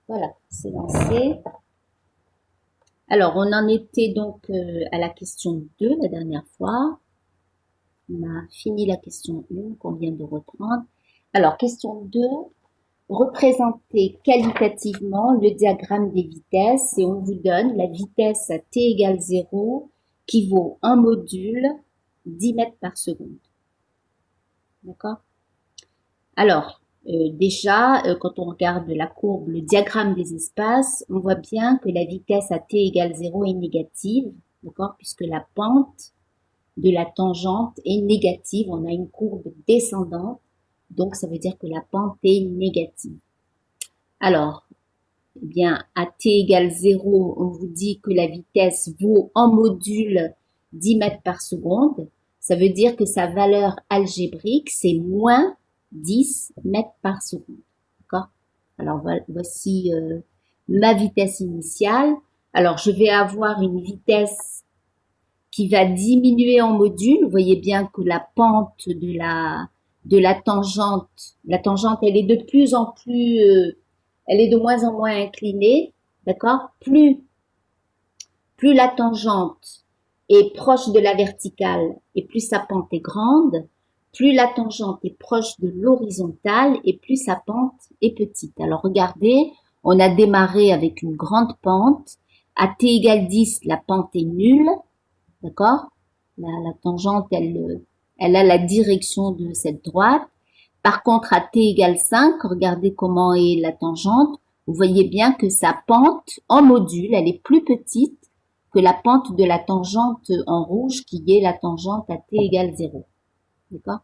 Voilà, c'est lancé. Alors, on en était donc à la question 2 la dernière fois. On a fini la question 1 qu'on vient de reprendre. Alors, question 2, représenter qualitativement le diagramme des vitesses et on vous donne la vitesse à t égale 0 qui vaut un module 10 mètres par seconde. D'accord? Alors, déjà, quand on regarde la courbe, le diagramme des espaces, on voit bien que la vitesse à t égale 0 est négative, d'accord, puisque la pente de la tangente est négative. On a une courbe descendante, donc ça veut dire que la pente est négative. Alors, eh bien, à t égale 0, on vous dit que la vitesse vaut en module 10 mètres par seconde. Ça veut dire que sa valeur algébrique, c'est moins 10 mètres par seconde. D'accord? Alors, voici ma vitesse initiale. Alors, je vais avoir une vitesse qui va diminuer en module. Vous voyez bien que la pente de la tangente, elle est de plus en plus, elle est de moins en moins inclinée, d'accord? Plus la tangente est proche de la verticale et plus sa pente est grande, plus la tangente est proche de l'horizontale et plus sa pente est petite. Alors regardez, on a démarré avec une grande pente. À t égale 10, la pente est nulle, d'accord? La tangente, elle a la direction de cette droite. Par contre, à t égale 5, regardez comment est la tangente. Vous voyez bien que sa pente en module, elle est plus petite que la pente de la tangente en rouge qui est la tangente à t égale 0. D'accord?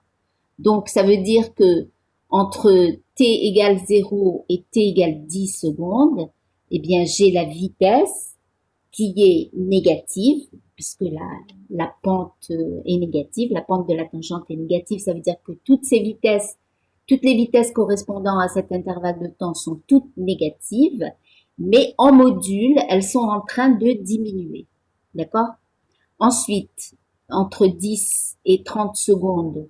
Donc, ça veut dire que entre t égale 0 et t égale 10 secondes, eh bien, j'ai la vitesse qui est négative, puisque la pente est négative, la pente de la tangente est négative, ça veut dire que toutes les vitesses correspondant à cet intervalle de temps sont toutes négatives, mais en module, elles sont en train de diminuer. D'accord? Ensuite, entre 10 et 30 secondes,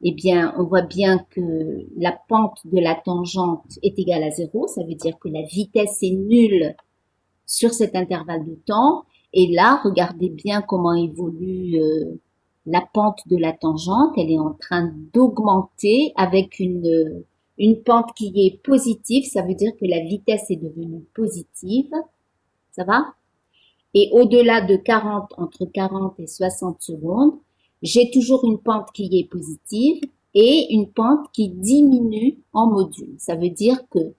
eh bien, on voit bien que la pente de la tangente est égale à 0, ça veut dire que la vitesse est nulle sur cet intervalle de temps. Et là, regardez bien comment évolue la pente de la tangente. Elle est en train d'augmenter avec une pente qui est positive. Ça veut dire que la vitesse est devenue positive. Ça va? Et au-delà de 40, entre 40 et 60 secondes, j'ai toujours une pente qui est positive et une pente qui diminue en module. Ça veut dire que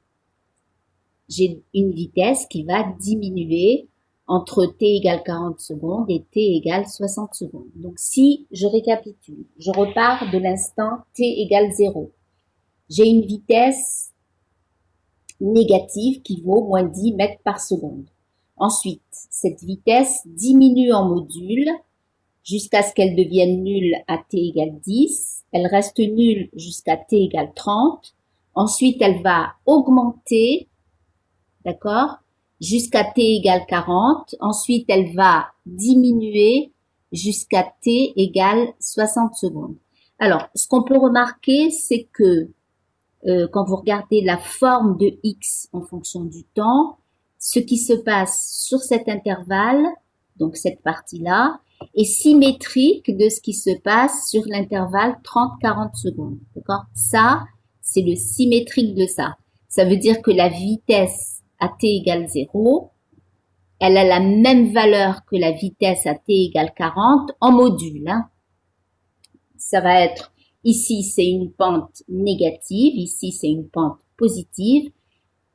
j'ai une vitesse qui va diminuer entre t égale 40 secondes et t égale 60 secondes. Donc, si je récapitule, je repars de l'instant t égale 0. J'ai une vitesse négative qui vaut moins 10 mètres par seconde. Ensuite, cette vitesse diminue en module jusqu'à ce qu'elle devienne nulle à t égale 10. Elle reste nulle jusqu'à t égale 30. Ensuite, elle va augmenter, d'accord, jusqu'à t égale 40. Ensuite, elle va diminuer jusqu'à t égale 60 secondes. Alors, ce qu'on peut remarquer, c'est que quand vous regardez la forme de x en fonction du temps, ce qui se passe sur cet intervalle, donc cette partie-là, est symétrique de ce qui se passe sur l'intervalle 30-40 secondes. D'accord? Ça, c'est le symétrique de ça. Ça veut dire que la vitesse à t égale 0, elle a la même valeur que la vitesse à t égale 40 en module. Hein. Ça va être, ici c'est une pente négative, ici c'est une pente positive.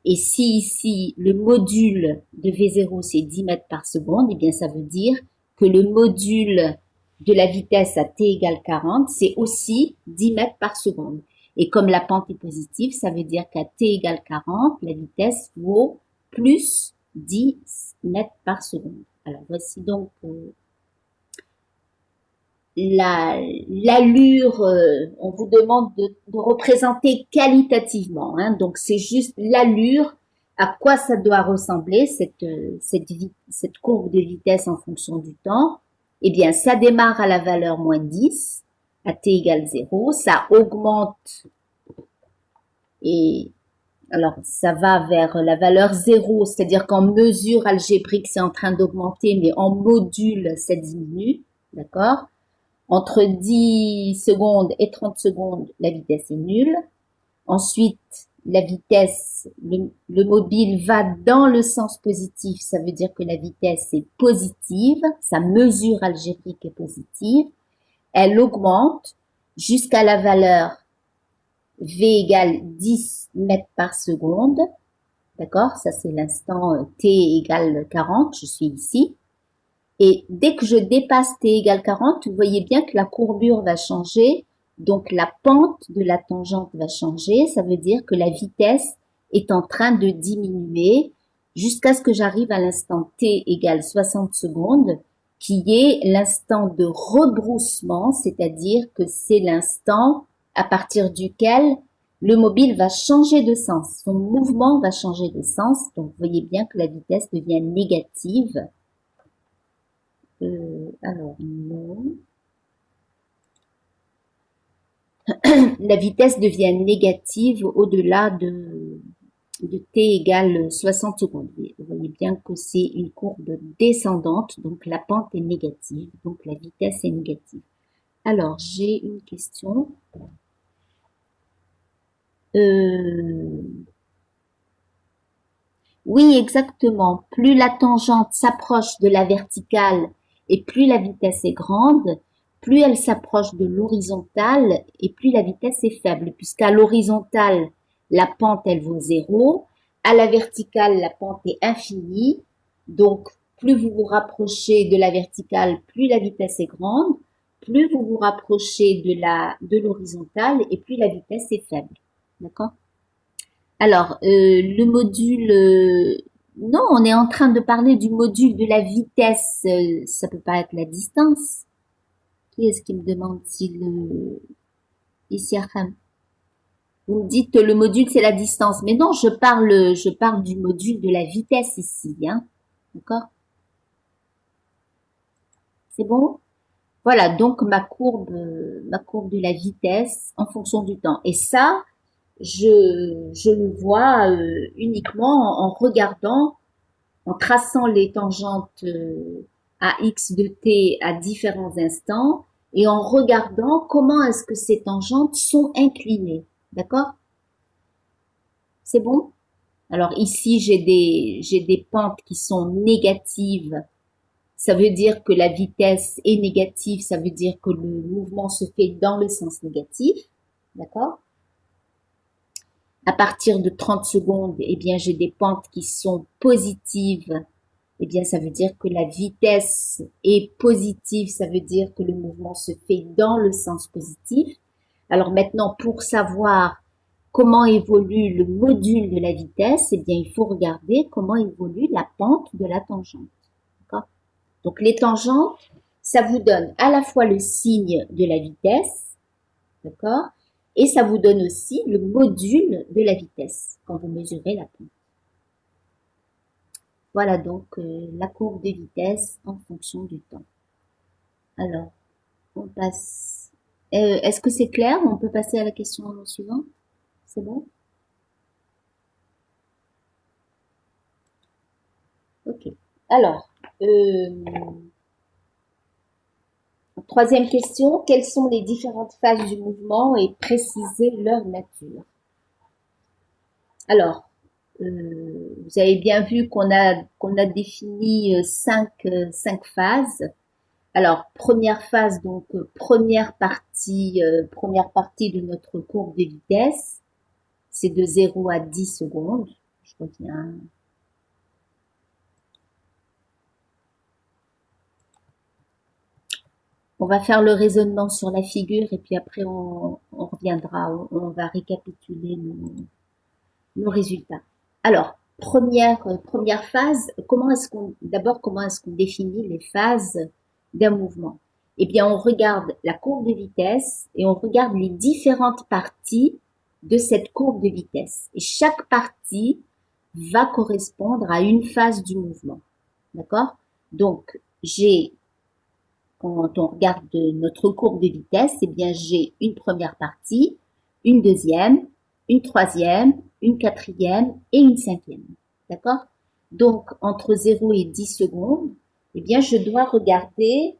Et si ici le module de V0 c'est 10 mètres par seconde, eh bien ça veut dire que le module de la vitesse à t égale 40, c'est aussi 10 mètres par seconde. Et comme la pente est positive, ça veut dire qu'à t égale 40, la vitesse vaut plus 10 mètres par seconde. Alors voici donc l'allure, on vous demande de représenter qualitativement. Hein, donc c'est juste l'allure, à quoi ça doit ressembler cette courbe de vitesse en fonction du temps. Eh bien, ça démarre à la valeur moins 10, à t égale 0, ça augmente et Alors, ça va vers la valeur 0, c'est-à-dire qu'en mesure algébrique, c'est en train d'augmenter, mais en module, ça diminue, d'accord? Entre 10 secondes et 30 secondes, la vitesse est nulle. Ensuite, la vitesse, le mobile va dans le sens positif, ça veut dire que la vitesse est positive, sa mesure algébrique est positive. Elle augmente jusqu'à la valeur V égale 10 mètres par seconde. D'accord? Ça, c'est l'instant T égale 40. Je suis ici. Et dès que je dépasse T égale 40, vous voyez bien que la courbure va changer. Donc, la pente de la tangente va changer. Ça veut dire que la vitesse est en train de diminuer jusqu'à ce que j'arrive à l'instant T égale 60 secondes, qui est l'instant de rebroussement, c'est-à-dire que c'est l'instant à partir duquel le mobile va changer de sens. Son mouvement va changer de sens. Donc, vous voyez bien que la vitesse devient négative. Alors, non. La vitesse devient négative au-delà de t égale 60 secondes. Vous voyez bien que c'est une courbe descendante, donc la pente est négative, donc la vitesse est négative. Alors, j'ai une question. Oui, exactement. Plus la tangente s'approche de la verticale et plus la vitesse est grande, plus elle s'approche de l'horizontale et plus la vitesse est faible. Puisqu'à l'horizontale, la pente, elle vaut 0. À la verticale, la pente est infinie. Donc, plus vous vous rapprochez de la verticale, plus la vitesse est grande. Plus vous vous rapprochez de l'horizontale et plus la vitesse est faible. D'accord? Alors, le module, non, on est en train de parler du module de la vitesse. Ça peut pas être la distance. Qui est-ce qui me demande si le ici Aham. Vous me dites que le module c'est la distance, mais non, je parle du module de la vitesse ici, hein. D'accord? C'est bon? Voilà, donc ma courbe de la vitesse en fonction du temps. Et ça, je le vois uniquement en regardant, en traçant les tangentes à x de t à différents instants et en regardant comment est-ce que ces tangentes sont inclinées. D'accord? C'est bon? Alors ici, j'ai des pentes qui sont négatives. Ça veut dire que la vitesse est négative, ça veut dire que le mouvement se fait dans le sens négatif. D'accord? À partir de 30 secondes, eh bien, j'ai des pentes qui sont positives. Eh bien, ça veut dire que la vitesse est positive, ça veut dire que le mouvement se fait dans le sens positif. Alors maintenant, pour savoir comment évolue le module de la vitesse, eh bien, il faut regarder comment évolue la pente de la tangente. D'accord? Donc, les tangentes, ça vous donne à la fois le signe de la vitesse, d'accord? Et ça vous donne aussi le module de la vitesse quand vous mesurez la pente. Voilà donc la courbe de vitesse en fonction du temps. Alors, on passe. Est-ce que c'est clair? On peut passer à la question suivante? C'est bon? Ok. Alors, troisième question. Quelles sont les différentes phases du mouvement et préciser leur nature? Alors, vous avez bien vu qu'on a défini cinq phases. Alors, première phase, donc première partie de notre courbe de vitesse, c'est de 0 à 10 secondes. Je reviens. On va faire le raisonnement sur la figure et puis après on reviendra, on va récapituler nos résultats. Alors, première phase, comment est-ce qu'on définit les phases d'un mouvement? Eh bien, on regarde la courbe de vitesse et on regarde les différentes parties de cette courbe de vitesse. Et chaque partie va correspondre à une phase du mouvement. D'accord? Donc, quand on regarde notre courbe de vitesse, eh bien, j'ai une première partie, une deuxième, une troisième, une quatrième et une cinquième. D'accord? Donc, entre 0 et 10 secondes, eh bien, je dois regarder,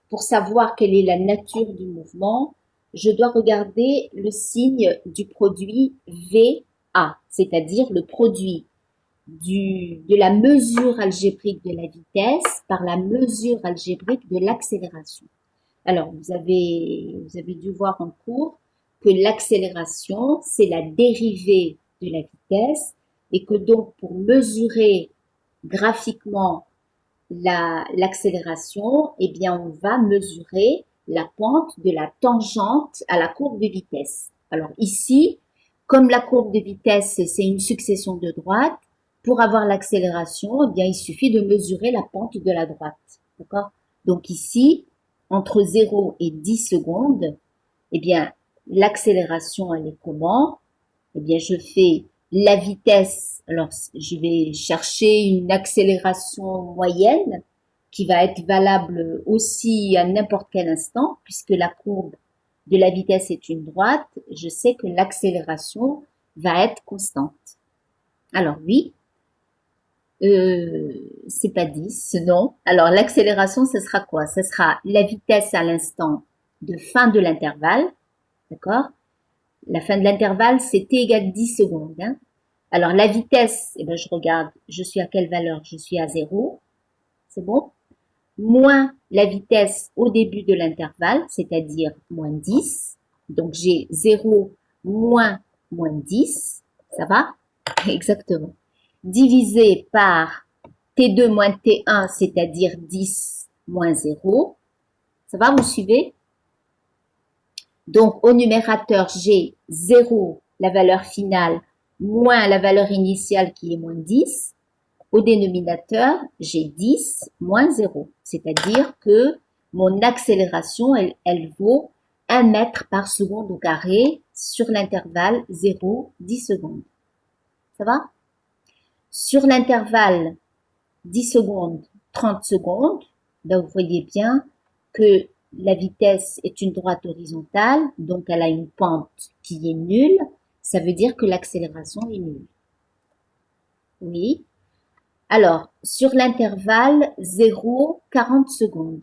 pour savoir quelle est la nature du mouvement, je dois regarder le signe du produit VA, c'est-à-dire le produit de la mesure algébrique de la vitesse par la mesure algébrique de l'accélération. Alors, vous avez dû voir en cours que l'accélération, c'est la dérivée de la vitesse et que donc pour mesurer graphiquement l'accélération, eh bien, on va mesurer la pente de la tangente à la courbe de vitesse. Alors ici, comme la courbe de vitesse, c'est une succession de droites, pour avoir l'accélération, eh bien, il suffit de mesurer la pente de la droite. D'accord? Donc ici, entre 0 et 10 secondes, eh bien, l'accélération, elle est comment? Eh bien, je fais la vitesse. Alors, je vais chercher une accélération moyenne qui va être valable aussi à n'importe quel instant, puisque la courbe de la vitesse est une droite. Je sais que l'accélération va être constante. Alors oui, c'est pas 10, non. Alors l'accélération, ce sera quoi? Ce sera la vitesse à l'instant de fin de l'intervalle, d'accord? La fin de l'intervalle, c'est t égale 10 secondes. Hein. Alors la vitesse, eh ben, je regarde, je suis à quelle valeur? Je suis à 0, c'est bon? Moins la vitesse au début de l'intervalle, c'est-à-dire moins 10. Donc j'ai 0 moins 10, ça va? Exactement. Divisé par T2 moins T1, c'est-à-dire 10 moins 0. Ça va, vous suivez? Donc, au numérateur, j'ai 0, la valeur finale, moins la valeur initiale qui est moins 10. Au dénominateur, j'ai 10 moins 0. C'est-à-dire que mon accélération, elle vaut 1 mètre par seconde au carré sur l'intervalle 0-10 secondes. Ça va? Sur l'intervalle 10 secondes, 30 secondes, ben vous voyez bien que la vitesse est une droite horizontale, donc elle a une pente qui est nulle. Ça veut dire que l'accélération est nulle. Oui. Alors, sur l'intervalle 0-40 secondes.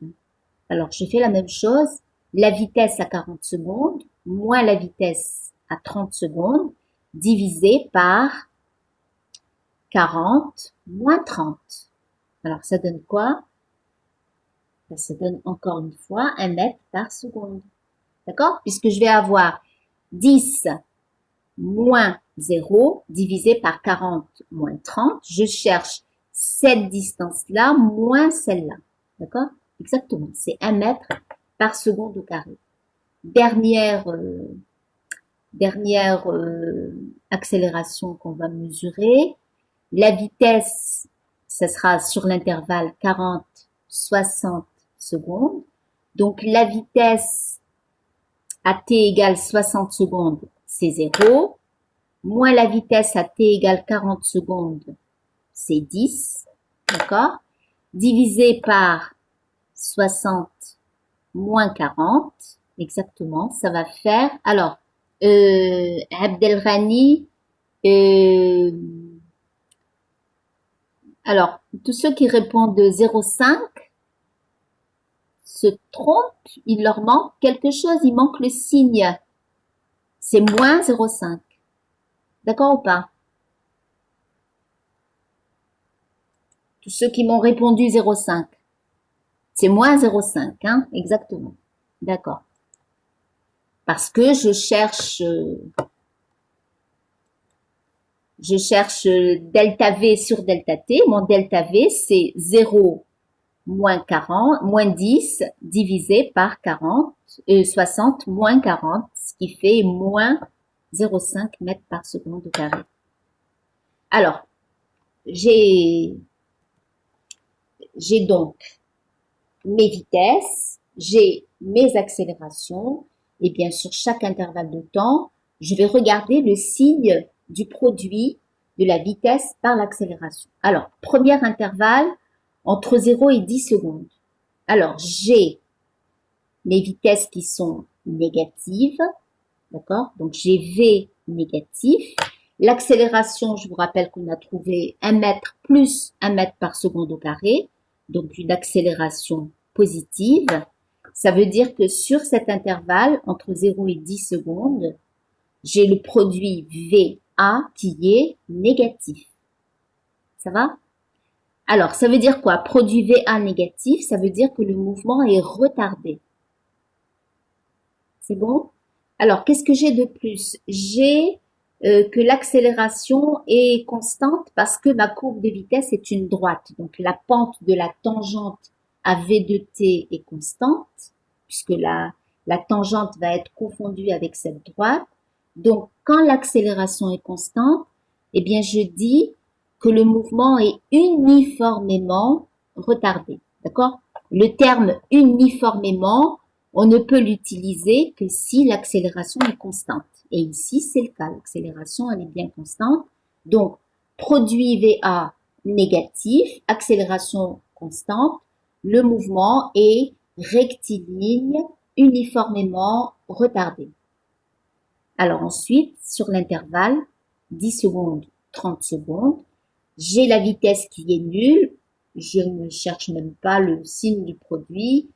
Alors, je fais la même chose. La vitesse à 40 secondes moins la vitesse à 30 secondes divisé par 40 moins 30. Alors, ça donne quoi? Ça donne encore une fois 1 mètre par seconde. D'accord? Puisque je vais avoir 10 moins 0 divisé par 40 moins 30. Je cherche cette distance-là moins celle-là. D'accord? Exactement. C'est 1 mètre par seconde au carré. Dernière accélération qu'on va mesurer. La vitesse, ça sera sur l'intervalle 40-60 secondes. Donc la vitesse à t égale 60 secondes, c'est 0. Moins la vitesse à t égale 40 secondes, c'est 10. D'accord? Divisé par 60 moins 40, exactement, ça va faire. Alors, Abdelrani, alors, tous ceux qui répondent de 0,5 se trompent, il leur manque quelque chose, il manque le signe. C'est moins 0,5. D'accord ou pas? Tous ceux qui m'ont répondu 0,5. C'est moins 0,5, hein, exactement. D'accord. Parce que je cherche delta V sur delta T. Mon delta V, c'est 0 moins 40, moins 10 divisé par 40, 60 moins 40, ce qui fait moins 0,5 mètres par seconde au carré. Alors, j'ai donc mes vitesses, j'ai mes accélérations, et bien sur chaque intervalle de temps, je vais regarder le signe du produit de la vitesse par l'accélération. Alors, premier intervalle, entre 0 et 10 secondes. Alors, j'ai mes vitesses qui sont négatives, d'accord? Donc, j'ai V négatif. L'accélération, je vous rappelle qu'on a trouvé 1 mètre plus 1 mètre par seconde au carré, donc une accélération positive. Ça veut dire que sur cet intervalle, entre 0 et 10 secondes, j'ai le produit VA qui est négatif. Ça va? Alors, ça veut dire quoi? Produit VA négatif, ça veut dire que le mouvement est retardé. C'est bon? Alors, qu'est-ce que j'ai de plus? J'ai que l'accélération est constante parce que ma courbe de vitesse est une droite. Donc, la pente de la tangente à V de t est constante, puisque la tangente va être confondue avec cette droite. Donc, quand l'accélération est constante, eh bien, je dis que le mouvement est uniformément retardé. D'accord? Le terme uniformément, on ne peut l'utiliser que si l'accélération est constante. Et ici, c'est le cas. L'accélération, elle est bien constante. Donc, produit VA négatif, accélération constante, le mouvement est rectiligne, uniformément retardé. Alors ensuite, sur l'intervalle, 10 secondes, 30 secondes, j'ai la vitesse qui est nulle. Je ne cherche même pas le signe du produit.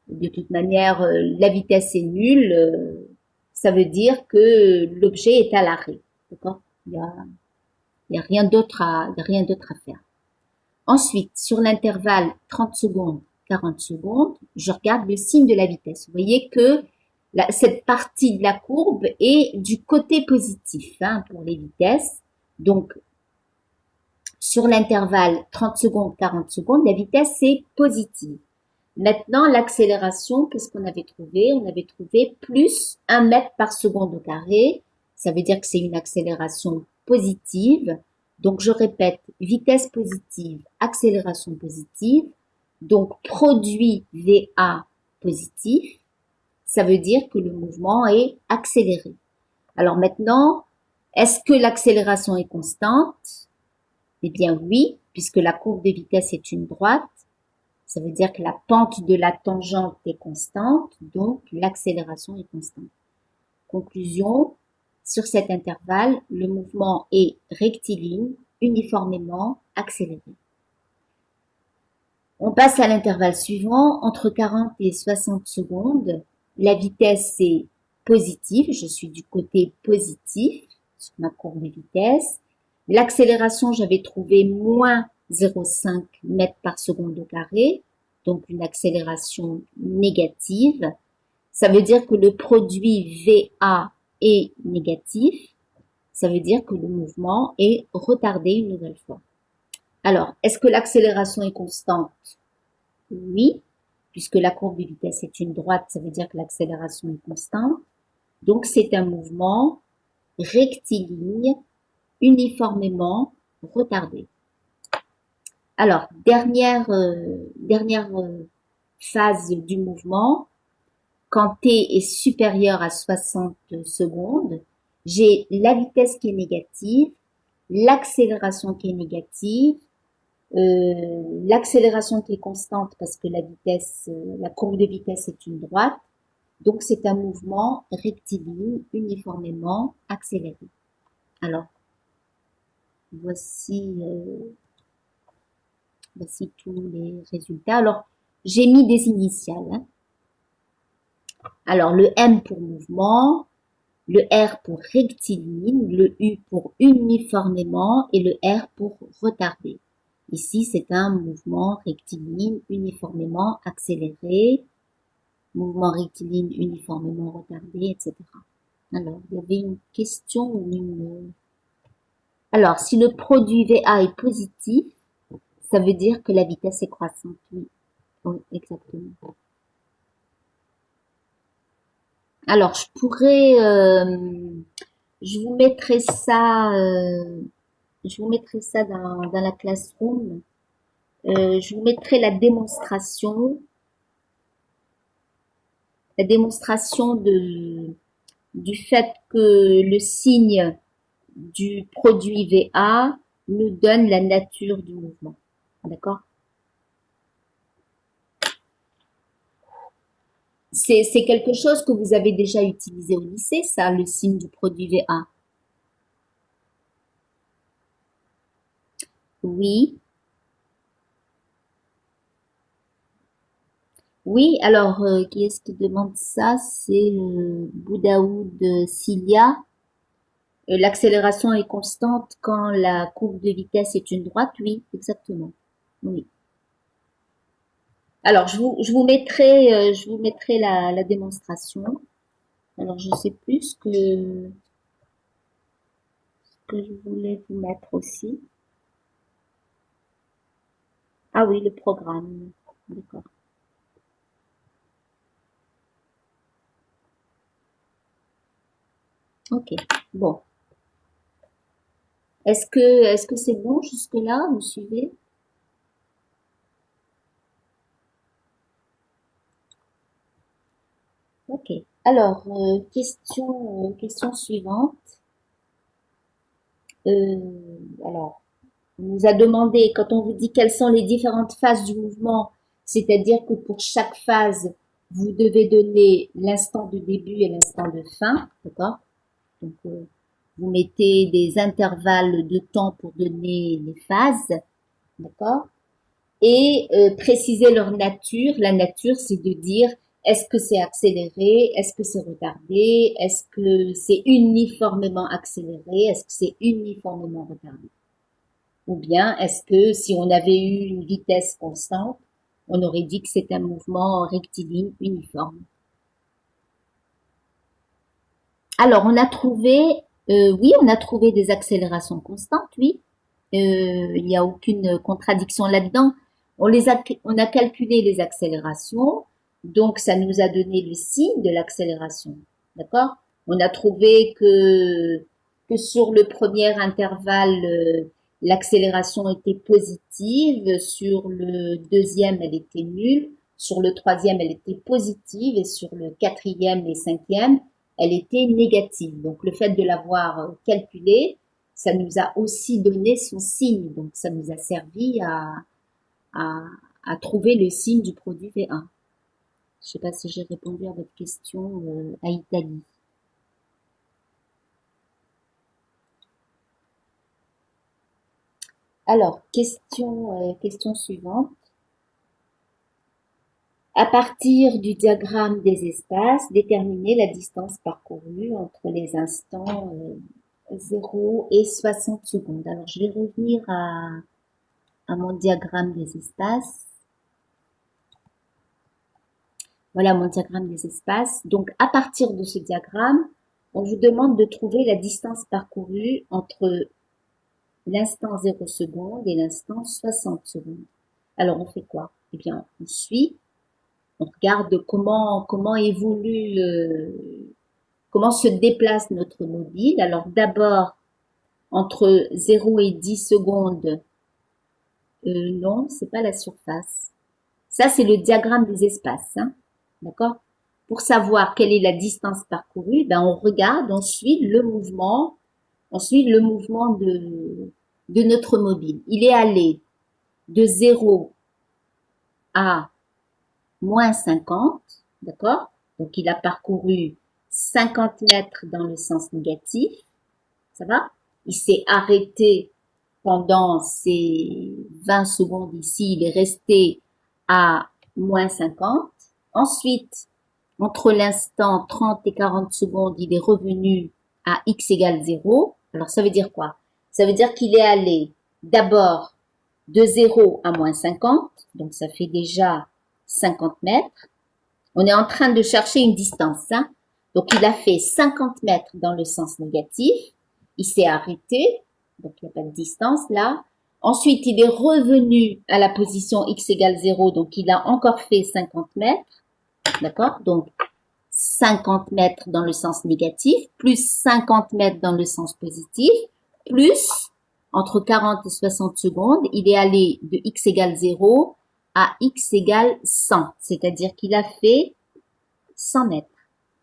De toute manière, la vitesse est nulle. Ça veut dire que l'objet est à l'arrêt. D'accord? Il y a rien d'autre à faire. Ensuite, sur l'intervalle 30 secondes, 40 secondes, je regarde le signe de la vitesse. Vous voyez que cette partie de la courbe est du côté positif pour les vitesses. Donc, sur l'intervalle 30 secondes, 40 secondes, la vitesse est positive. Maintenant, l'accélération, qu'est-ce qu'on avait trouvé? On avait trouvé plus 1 mètre par seconde au carré. Ça veut dire que c'est une accélération positive. Donc, je répète, vitesse positive, accélération positive. Donc, produit VA positif. Ça veut dire que le mouvement est accéléré. Alors maintenant, est-ce que l'accélération est constante? Eh bien oui, puisque la courbe de vitesse est une droite. Ça veut dire que la pente de la tangente est constante, donc l'accélération est constante. Conclusion, sur cet intervalle, le mouvement est rectiligne, uniformément accéléré. On passe à l'intervalle suivant, entre 40 et 60 secondes. La vitesse est positive, je suis du côté positif sur ma courbe de vitesse. L'accélération, j'avais trouvé moins 0,5 mètres par seconde au carré, donc une accélération négative. Ça veut dire que le produit VA est négatif. Ça veut dire que le mouvement est retardé une nouvelle fois. Alors, est-ce que l'accélération est constante? Oui, puisque la courbe de vitesse est une droite, ça veut dire que l'accélération est constante. Donc, c'est un mouvement rectiligne, uniformément retardé. Alors, dernière phase du mouvement, quand t est supérieur à 60 secondes, j'ai la vitesse qui est négative, l'accélération qui est négative, l'accélération qui est constante parce que la courbe de vitesse est une droite. Donc, c'est un mouvement rectiligne, uniformément accéléré. Alors, voici tous les résultats. Alors, j'ai mis des initiales. Alors, le M pour mouvement, le R pour rectiligne, le U pour uniformément et le R pour retardé. Ici, c'est un mouvement rectiligne uniformément accéléré, mouvement rectiligne uniformément retardé, etc. Alors, il y avait une question ou une... Alors, si le produit VA est positif, ça veut dire que la vitesse est croissante. Oui, oui, exactement. Alors, je vous mettrai ça, dans la classroom. Je vous mettrai la démonstration du fait que le signe du produit VA nous donne la nature du mouvement. D'accord? C'est quelque chose que vous avez déjà utilisé au lycée, ça, le signe du produit VA. Oui. Oui, alors, qui est-ce qui demande ça? C'est Boudaoud Cilia. L'accélération est constante quand la courbe de vitesse est une droite? Oui, exactement. Oui. Alors, je vous mettrai la démonstration. Alors, je sais plus ce que je voulais vous mettre aussi. Ah oui, le programme. D'accord. Ok. Bon. Est-ce que c'est bon jusque-là? Vous suivez? Ok. Alors, question suivante. Alors, on nous a demandé, quand on vous dit quelles sont les différentes phases du mouvement, c'est-à-dire que pour chaque phase, vous devez donner l'instant de début et l'instant de fin, d'accord? Donc, vous mettez des intervalles de temps pour donner les phases, d'accord? Et préciser leur nature. La nature, c'est de dire est-ce que c'est accéléré, est-ce que c'est retardé, est-ce que c'est uniformément accéléré, est-ce que c'est uniformément retardé. Ou bien est-ce que si on avait eu une vitesse constante, on aurait dit que c'est un mouvement rectiligne uniforme. Alors oui, on a trouvé des accélérations constantes, oui. Il n'y a aucune contradiction là-dedans. On a calculé les accélérations, donc ça nous a donné le signe de l'accélération, d'accord? On a trouvé que sur le premier intervalle, l'accélération était positive, sur le deuxième, elle était nulle, sur le troisième, elle était positive, et sur le quatrième et cinquième, elle était négative. Donc le fait de l'avoir calculé, ça nous a aussi donné son signe. Donc ça nous a servi à, à trouver le signe du produit V1. Je ne sais pas si j'ai répondu à votre question à Italie. Alors, question suivante. À partir du diagramme des espaces, déterminer la distance parcourue entre les instants 0 et 60 secondes. Alors, je vais revenir à mon diagramme des espaces. Voilà mon diagramme des espaces. Donc, à partir de ce diagramme, on vous demande de trouver la distance parcourue entre l'instant 0 secondes et l'instant 60 secondes. Alors, on fait quoi? Eh bien, on suit, on regarde comment évolue, comment se déplace notre mobile. Alors, d'abord, entre 0 et 10 secondes, non, c'est pas la surface. Ça, c'est le diagramme des espaces, hein. D'accord? Pour savoir quelle est la distance parcourue, ben on regarde, on suit le mouvement de notre mobile. Il est allé de 0 à moins 50, d'accord? Donc il a parcouru 50 mètres dans le sens négatif, ça va? Il s'est arrêté pendant ces 20 secondes ici, il est resté à moins 50. Ensuite, entre l'instant 30 et 40 secondes, il est revenu à x égale 0. Alors, ça veut dire quoi? Ça veut dire qu'il est allé d'abord de 0 à moins 50, donc ça fait déjà 50 mètres. On est en train de chercher une distance, hein. Donc, il a fait 50 mètres dans le sens négatif. Il s'est arrêté, donc il n'y a pas de distance là. Ensuite, il est revenu à la position x égale 0, donc il a encore fait 50 mètres. D'accord? Donc, 50 mètres dans le sens négatif, plus 50 mètres dans le sens positif, plus, entre 40 et 60 secondes, il est allé de x égale 0 à x égale 100. C'est-à-dire qu'il a fait 100 mètres.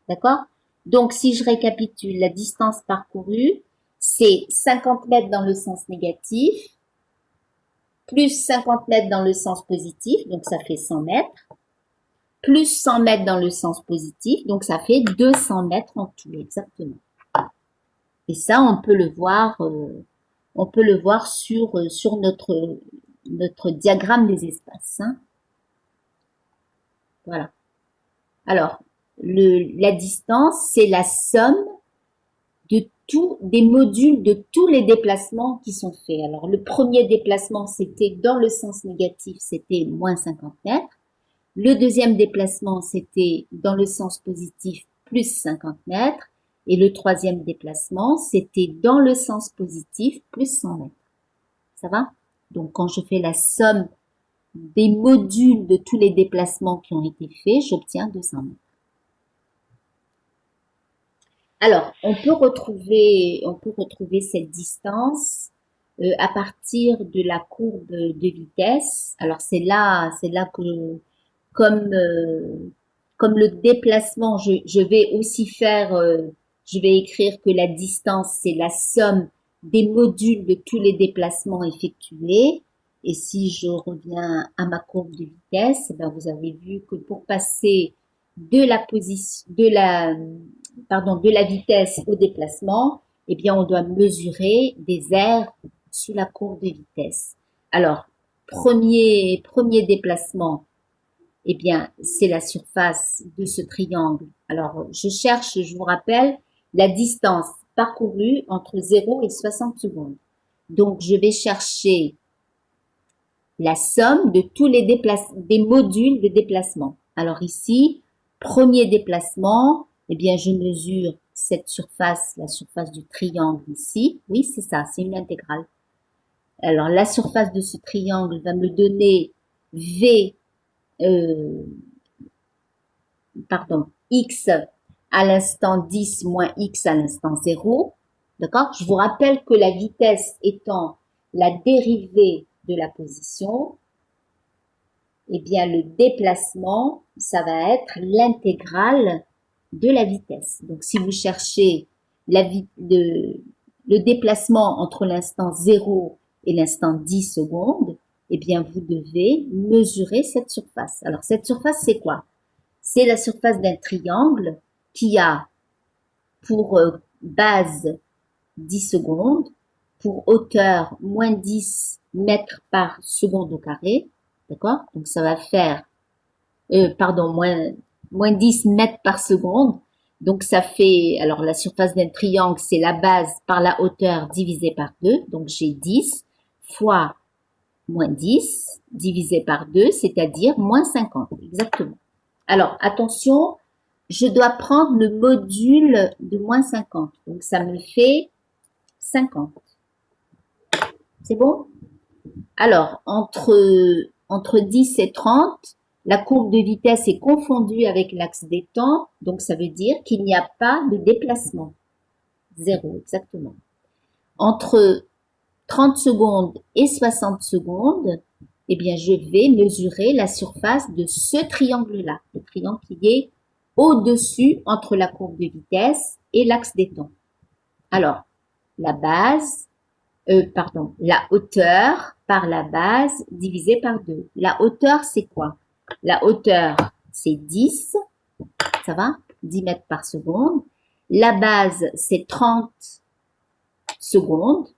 D'accord? Donc, si je récapitule, la distance parcourue, c'est 50 mètres dans le sens négatif, plus 50 mètres dans le sens positif, donc ça fait 100 mètres, plus 100 mètres dans le sens positif, donc ça fait 200 mètres en tout, exactement. Et ça, on peut le voir On peut le voir sur notre diagramme des espaces. Hein. Voilà. Alors, la distance, c'est la somme des modules de tous les déplacements qui sont faits. Alors, le premier déplacement, c'était dans le sens négatif, c'était moins 50 mètres. Le deuxième déplacement, c'était dans le sens positif, plus 50 mètres. Et le troisième déplacement, c'était dans le sens positif, plus 100 mètres. Ça va? Donc, quand je fais la somme des modules de tous les déplacements qui ont été faits, j'obtiens 200 mètres. Alors, on peut retrouver cette distance à partir de la courbe de vitesse. Alors, c'est là que, comme comme le déplacement, je vais aussi faire, je vais écrire que la distance, c'est la somme des modules de tous les déplacements effectués. Et si je reviens à ma courbe de vitesse, ben vous avez vu que pour passer de la position, de la vitesse au déplacement, eh bien, on doit mesurer des aires sous la courbe de vitesse. Alors, premier déplacement, eh bien, c'est la surface de ce triangle. Alors, je vous rappelle, la distance parcourue entre 0 et 60 secondes. Donc, je vais chercher la somme de tous les des modules de déplacement. Alors ici, premier déplacement, eh bien, je mesure cette surface, la surface du triangle ici. Oui, c'est ça, c'est une intégrale. Alors, la surface de ce triangle va me donner V, X à l'instant 10 moins X à l'instant 0. D'accord? Je vous rappelle que la vitesse étant la dérivée de la position, eh bien, le déplacement, ça va être l'intégrale de la vitesse. Donc, si vous cherchez le déplacement entre l'instant 0 et l'instant 10 secondes, eh bien, vous devez mesurer cette surface. Alors, cette surface, c'est quoi? C'est la surface d'un triangle qui a pour base 10 secondes, pour hauteur moins 10 mètres par seconde au carré. D'accord? Donc, ça va faire, moins 10 mètres par seconde. Donc, ça fait, alors la surface d'un triangle, c'est la base par la hauteur divisée par 2. Donc, j'ai 10 fois moins 10 divisé par 2, c'est-à-dire moins 50. Exactement. Alors, attention, je dois prendre le module de moins 50. Donc, ça me fait 50. C'est bon? Alors, entre 10 et 30, la courbe de vitesse est confondue avec l'axe des temps, donc ça veut dire qu'il n'y a pas de déplacement. 0, exactement. Entre 30 secondes et 60 secondes, eh bien, je vais mesurer la surface de ce triangle-là, le triangle qui est au-dessus entre la courbe de vitesse et l'axe des temps. Alors, la base, la hauteur par la base divisée par 2. La hauteur, c'est quoi? La hauteur, c'est 10, ça va? 10 mètres par seconde. La base, c'est 30 secondes.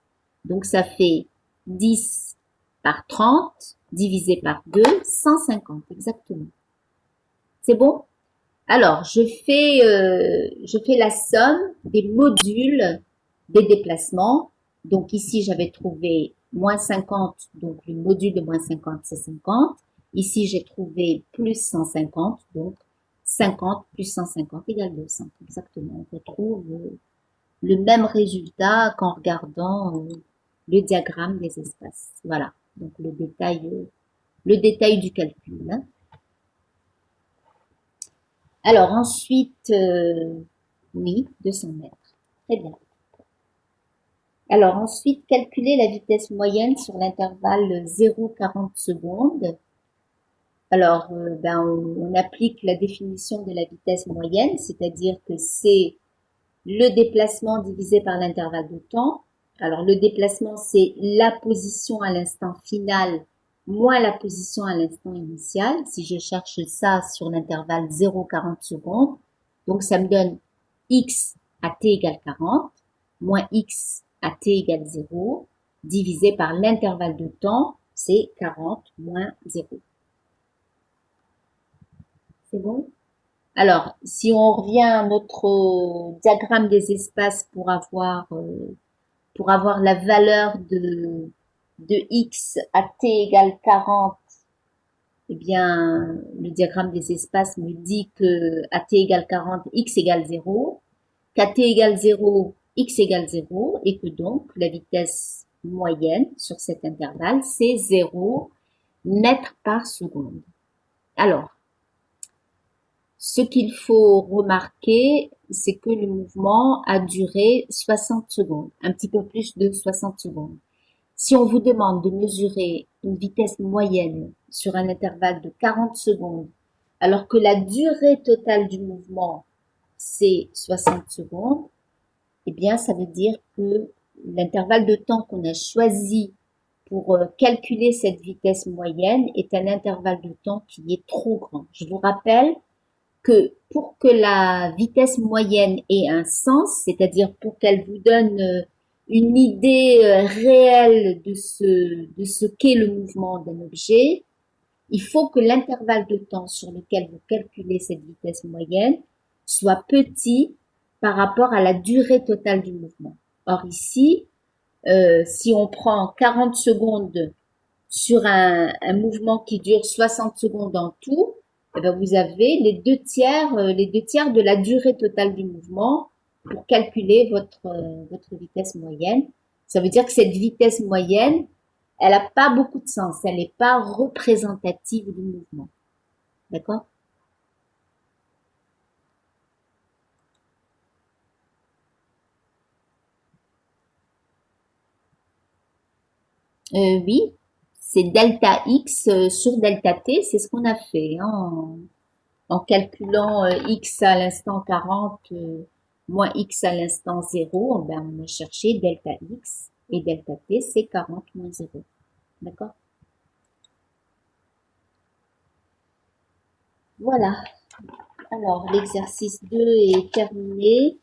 Donc, ça fait 10 par 30 divisé par 2, 150, exactement. C'est bon? Alors, je fais la somme des modules des déplacements. Donc, ici, j'avais trouvé moins 50, donc le module de moins 50, c'est 50. Ici, j'ai trouvé plus 150, donc 50 plus 150 égale 200. Exactement, on retrouve le même résultat qu'en regardant le diagramme des espaces. Voilà, donc le détail du calcul. Hein. Alors ensuite, oui, 200 mètres. Très bien. Alors ensuite, calculer la vitesse moyenne sur l'intervalle 0,40 secondes. Alors, on applique la définition de la vitesse moyenne, c'est-à-dire que c'est le déplacement divisé par l'intervalle de temps. Alors, le déplacement, c'est la position à l'instant final moins la position à l'instant initial. Si je cherche ça sur l'intervalle 0,40 secondes, donc ça me donne x à t égale 40, moins x à t égale 0. divisé par l'intervalle de temps, c'est 40 moins 0. C'est bon? Alors, si on revient à notre diagramme des espaces pour avoir la valeur de x à t égale 40, eh bien, le diagramme des espaces me dit que à t égale 40, x égale 0, qu'à t égale 0, x égale 0, et que donc la vitesse moyenne sur cet intervalle, c'est 0 mètres par seconde. Alors, ce qu'il faut remarquer, c'est que le mouvement a duré 60 secondes, un petit peu plus de 60 secondes. Si on vous demande de mesurer une vitesse moyenne sur un intervalle de 40 secondes, alors que la durée totale du mouvement, c'est 60 secondes, eh bien, ça veut dire que l'intervalle de temps qu'on a choisi pour calculer cette vitesse moyenne est un intervalle de temps qui est trop grand. Je vous rappelle que pour que la vitesse moyenne ait un sens, c'est-à-dire pour qu'elle vous donne une idée réelle de ce qu'est le mouvement d'un objet, il faut que l'intervalle de temps sur lequel vous calculez cette vitesse moyenne soit petit par rapport à la durée totale du mouvement. Or ici, si on prend 40 secondes sur un mouvement qui dure 60 secondes en tout, eh bien vous avez les deux tiers de la durée totale du mouvement pour calculer votre vitesse moyenne. Ça veut dire que cette vitesse moyenne, elle n'a pas beaucoup de sens, elle n'est pas représentative du mouvement. D'accord? Oui, c'est delta x sur delta t, c'est ce qu'on a fait hein, en calculant x à l'instant 40 moins x à l'instant 0, ben on a cherché delta x et delta t, c'est 40 moins 0. D'accord? Voilà. Alors, l'exercice 2 est terminé.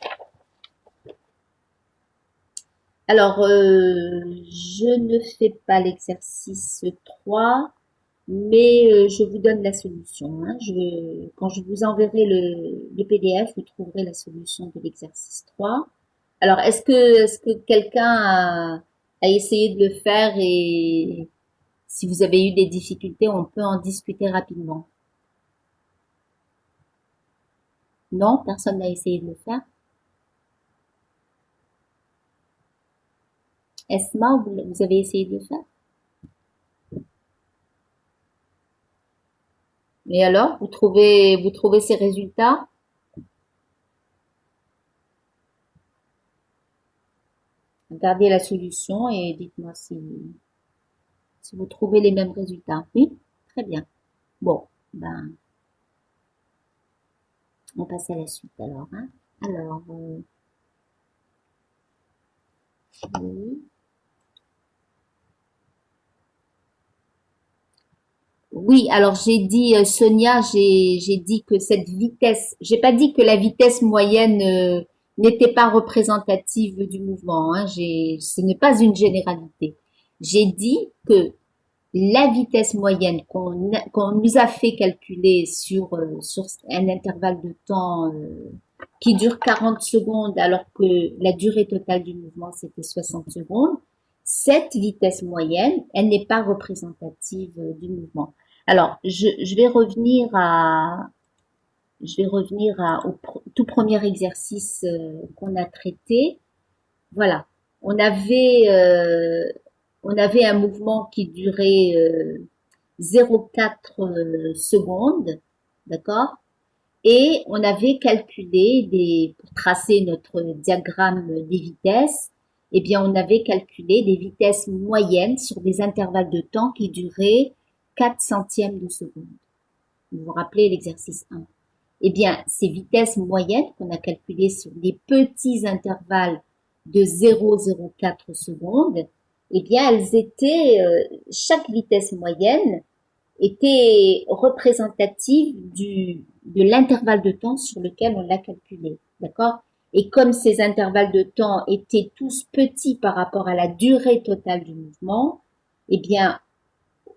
Alors, je ne fais pas l'exercice 3, mais je vous donne la solution. Hein. Quand je vous enverrai le PDF, vous trouverez la solution de l'exercice 3. Alors, est-ce que quelqu'un a essayé de le faire et si vous avez eu des difficultés, on peut en discuter rapidement? Non, personne n'a essayé de le faire. Esma, vous avez essayé de le faire? Et alors, vous trouvez ces résultats? Regardez la solution et dites-moi si vous trouvez les mêmes résultats. Oui? Très bien. Bon, ben, on passe à la suite alors. Hein. Alors, oui. Oui, alors j'ai dit, Sonia, j'ai dit que cette vitesse, j'ai pas dit que la vitesse moyenne n'était pas représentative du mouvement. Hein, ce n'est pas une généralité. J'ai dit que la vitesse moyenne qu'on nous a fait calculer sur un intervalle de temps qui dure 40 secondes alors que la durée totale du mouvement c'était 60 secondes, cette vitesse moyenne, elle n'est pas représentative du mouvement. Alors, au tout premier exercice qu'on a traité. Voilà, on avait on avait un mouvement qui durait 0,4 secondes, d'accord? Et on avait calculé pour tracer notre diagramme des vitesses, eh bien, on avait calculé des vitesses moyennes sur des intervalles de temps qui duraient 4 centièmes de seconde. Vous vous rappelez l'exercice 1. Eh bien, ces vitesses moyennes qu'on a calculées sur des petits intervalles de 0,04 secondes, eh bien, chaque vitesse moyenne était représentative de l'intervalle de temps sur lequel on l'a calculé. D'accord? Et comme ces intervalles de temps étaient tous petits par rapport à la durée totale du mouvement, eh bien,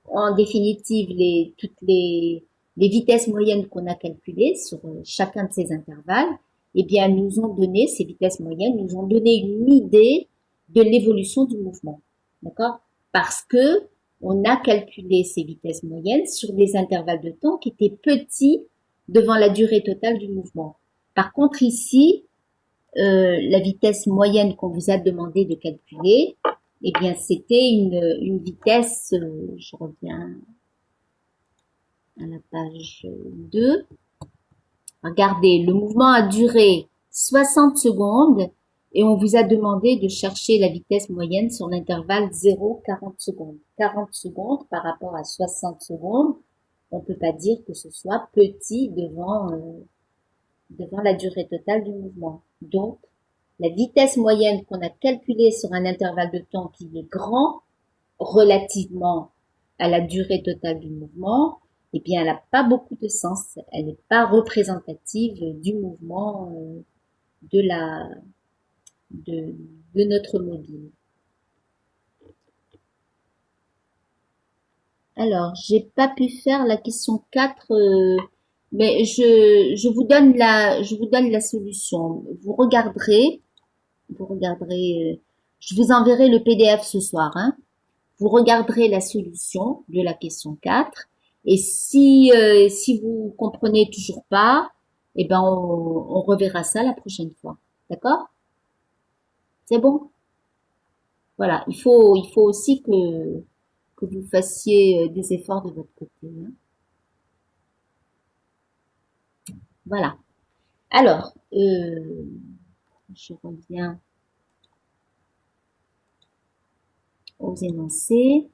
en définitive, toutes les vitesses moyennes qu'on a calculées sur chacun de ces intervalles, eh bien, nous ont donné, ces vitesses moyennes, nous ont donné une idée de l'évolution du mouvement. D'accord? Parce que on a calculé ces vitesses moyennes sur des intervalles de temps qui étaient petits devant la durée totale du mouvement. Par contre, ici, la vitesse moyenne qu'on vous a demandé de calculer, eh bien, c'était une vitesse, je reviens à la page 2. Regardez, le mouvement a duré 60 secondes et on vous a demandé de chercher la vitesse moyenne sur l'intervalle 0-40 secondes. 40 secondes par rapport à 60 secondes, on ne peut pas dire que ce soit petit devant la durée totale du mouvement. Donc, la vitesse moyenne qu'on a calculée sur un intervalle de temps qui est grand relativement à la durée totale du mouvement, eh bien, elle n'a pas beaucoup de sens. Elle n'est pas représentative du mouvement de la de notre mobile. Alors, j'ai pas pu faire la question 4, mais je vous donne la solution. Vous regarderez, je vous enverrai le PDF ce soir, hein. Vous regarderez la solution de la question 4 et si vous comprenez toujours pas, eh ben on reverra ça la prochaine fois. D'accord? C'est bon? Voilà, il faut aussi que vous fassiez des efforts de votre côté, hein. Voilà. Alors, je reviens aux énoncés.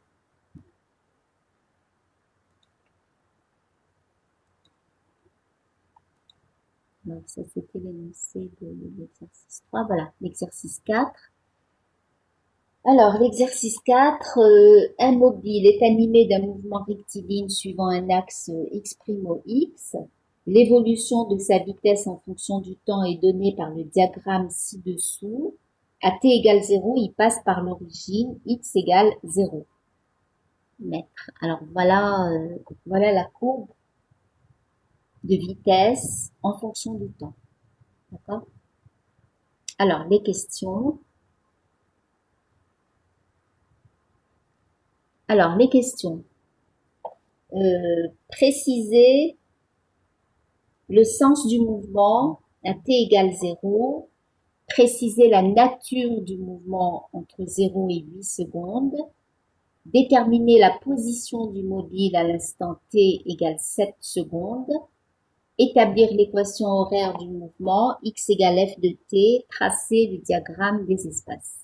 Donc ça, c'était l'énoncé de l'exercice 3. Voilà, l'exercice 4. Alors, l'exercice 4, un mobile est animé d'un mouvement rectiligne suivant un axe x' au x. L'évolution de sa vitesse en fonction du temps est donnée par le diagramme ci-dessous. À t égale 0, il passe par l'origine x égale 0 mètres. Alors, voilà la courbe de vitesse en fonction du temps. D'accord? Alors, les questions. Alors, les questions. Préciser le sens du mouvement à t égale 0, préciser la nature du mouvement entre 0 et 8 secondes, déterminer la position du mobile à l'instant t égale 7 secondes, établir l'équation horaire du mouvement x égale f de t, tracer le diagramme des espaces.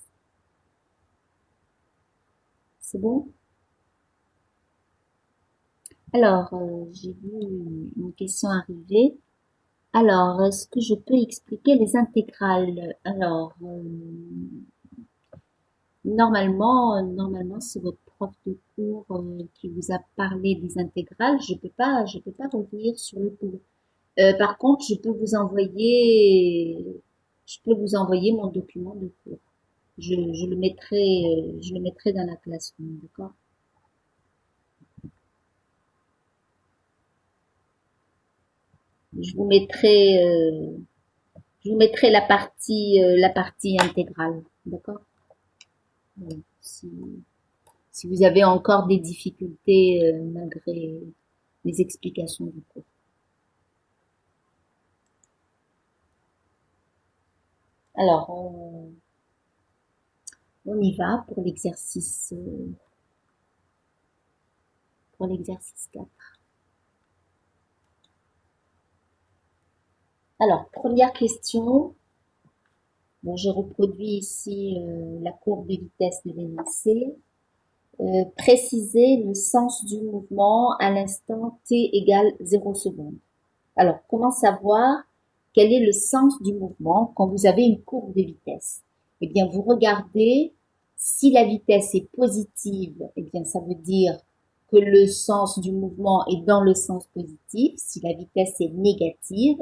C'est bon? Alors, j'ai vu une question arriver. Alors, est-ce que je peux expliquer les intégrales? Alors, normalement, c'est votre prof de cours qui vous a parlé des intégrales. Je peux pas revenir sur le cours. Par contre, je peux vous envoyer mon document de cours. Je le mettrai dans la classe, d'accord? Je vous mettrai, euh, je vous mettrai la partie intégrale, d'accord? Voilà. Si vous avez encore des difficultés malgré les explications du cours. Alors, on y va pour l'exercice 4. Alors, première question. Bon, je reproduis ici la courbe de vitesse de l'énoncé. Préciser le sens du mouvement à l'instant t égale 0 secondes. Alors, comment savoir quel est le sens du mouvement quand vous avez une courbe de vitesse? Eh bien, vous regardez si la vitesse est positive, eh bien, ça veut dire que le sens du mouvement est dans le sens positif. Si la vitesse est négative,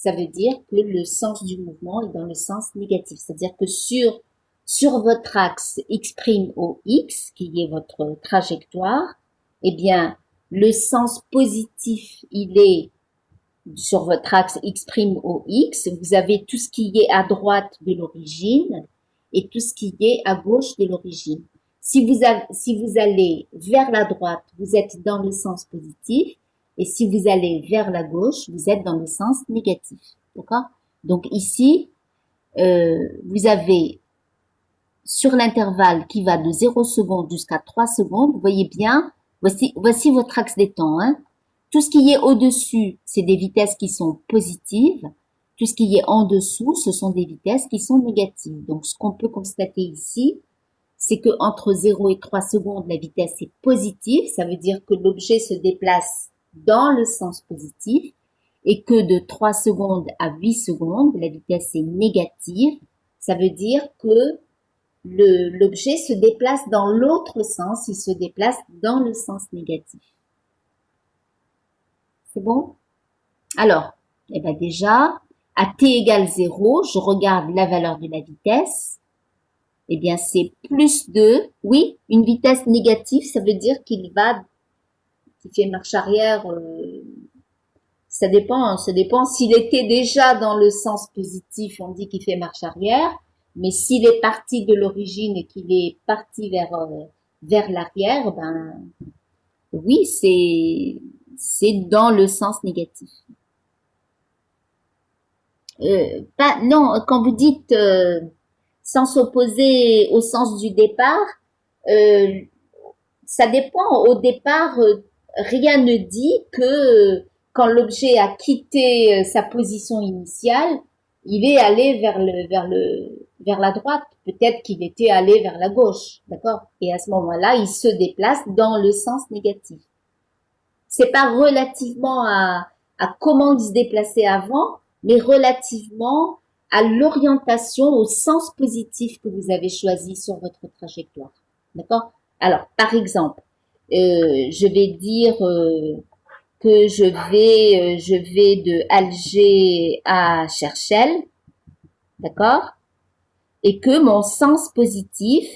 ça veut dire que le sens du mouvement est dans le sens négatif. C'est-à-dire que sur votre axe x' au x, qui est votre trajectoire, eh bien, le sens positif, il est sur votre axe x' au x. Vous avez tout ce qui est à droite de l'origine et tout ce qui est à gauche de l'origine. Si vous allez vers la droite, vous êtes dans le sens positif. Et si vous allez vers la gauche, vous êtes dans le sens négatif. D'accord? Donc ici, vous avez sur l'intervalle qui va de 0 secondes jusqu'à 3 secondes, vous voyez bien, voici votre axe des temps. Hein. Tout ce qui est au-dessus, c'est des vitesses qui sont positives. Tout ce qui est en dessous, ce sont des vitesses qui sont négatives. Donc, ce qu'on peut constater ici, c'est que entre 0 et 3 secondes, la vitesse est positive. Ça veut dire que l'objet se déplace dans le sens positif et que de 3 secondes à 8 secondes, la vitesse est négative. Ça veut dire que l'objet se déplace dans l'autre sens, il se déplace dans le sens négatif. C'est bon? Alors, eh ben déjà, à t égale 0, je regarde la valeur de la vitesse. Eh bien, c'est plus 2. Oui, une vitesse négative, ça veut dire qu'il fait marche arrière. Ça dépend s'il était déjà dans le sens positif, on dit qu'il fait marche arrière. Mais s'il est parti de l'origine et qu'il est parti vers l'arrière, ben oui, c'est dans le sens négatif. Non, quand vous dites sens opposé au sens du départ, euh, ça dépend. Au départ, rien ne dit que quand l'objet a quitté sa position initiale, il est allé vers la droite. Peut-être qu'il était allé vers la gauche, d'accord? Et à ce moment-là, il se déplace dans le sens négatif. C'est pas relativement à comment il se déplaçait avant, mais relativement à l'orientation, au sens positif que vous avez choisi sur votre trajectoire. D'accord? Alors, par exemple, je vais dire que je vais de Alger à Cherchell, d'accord? Et que mon sens positif,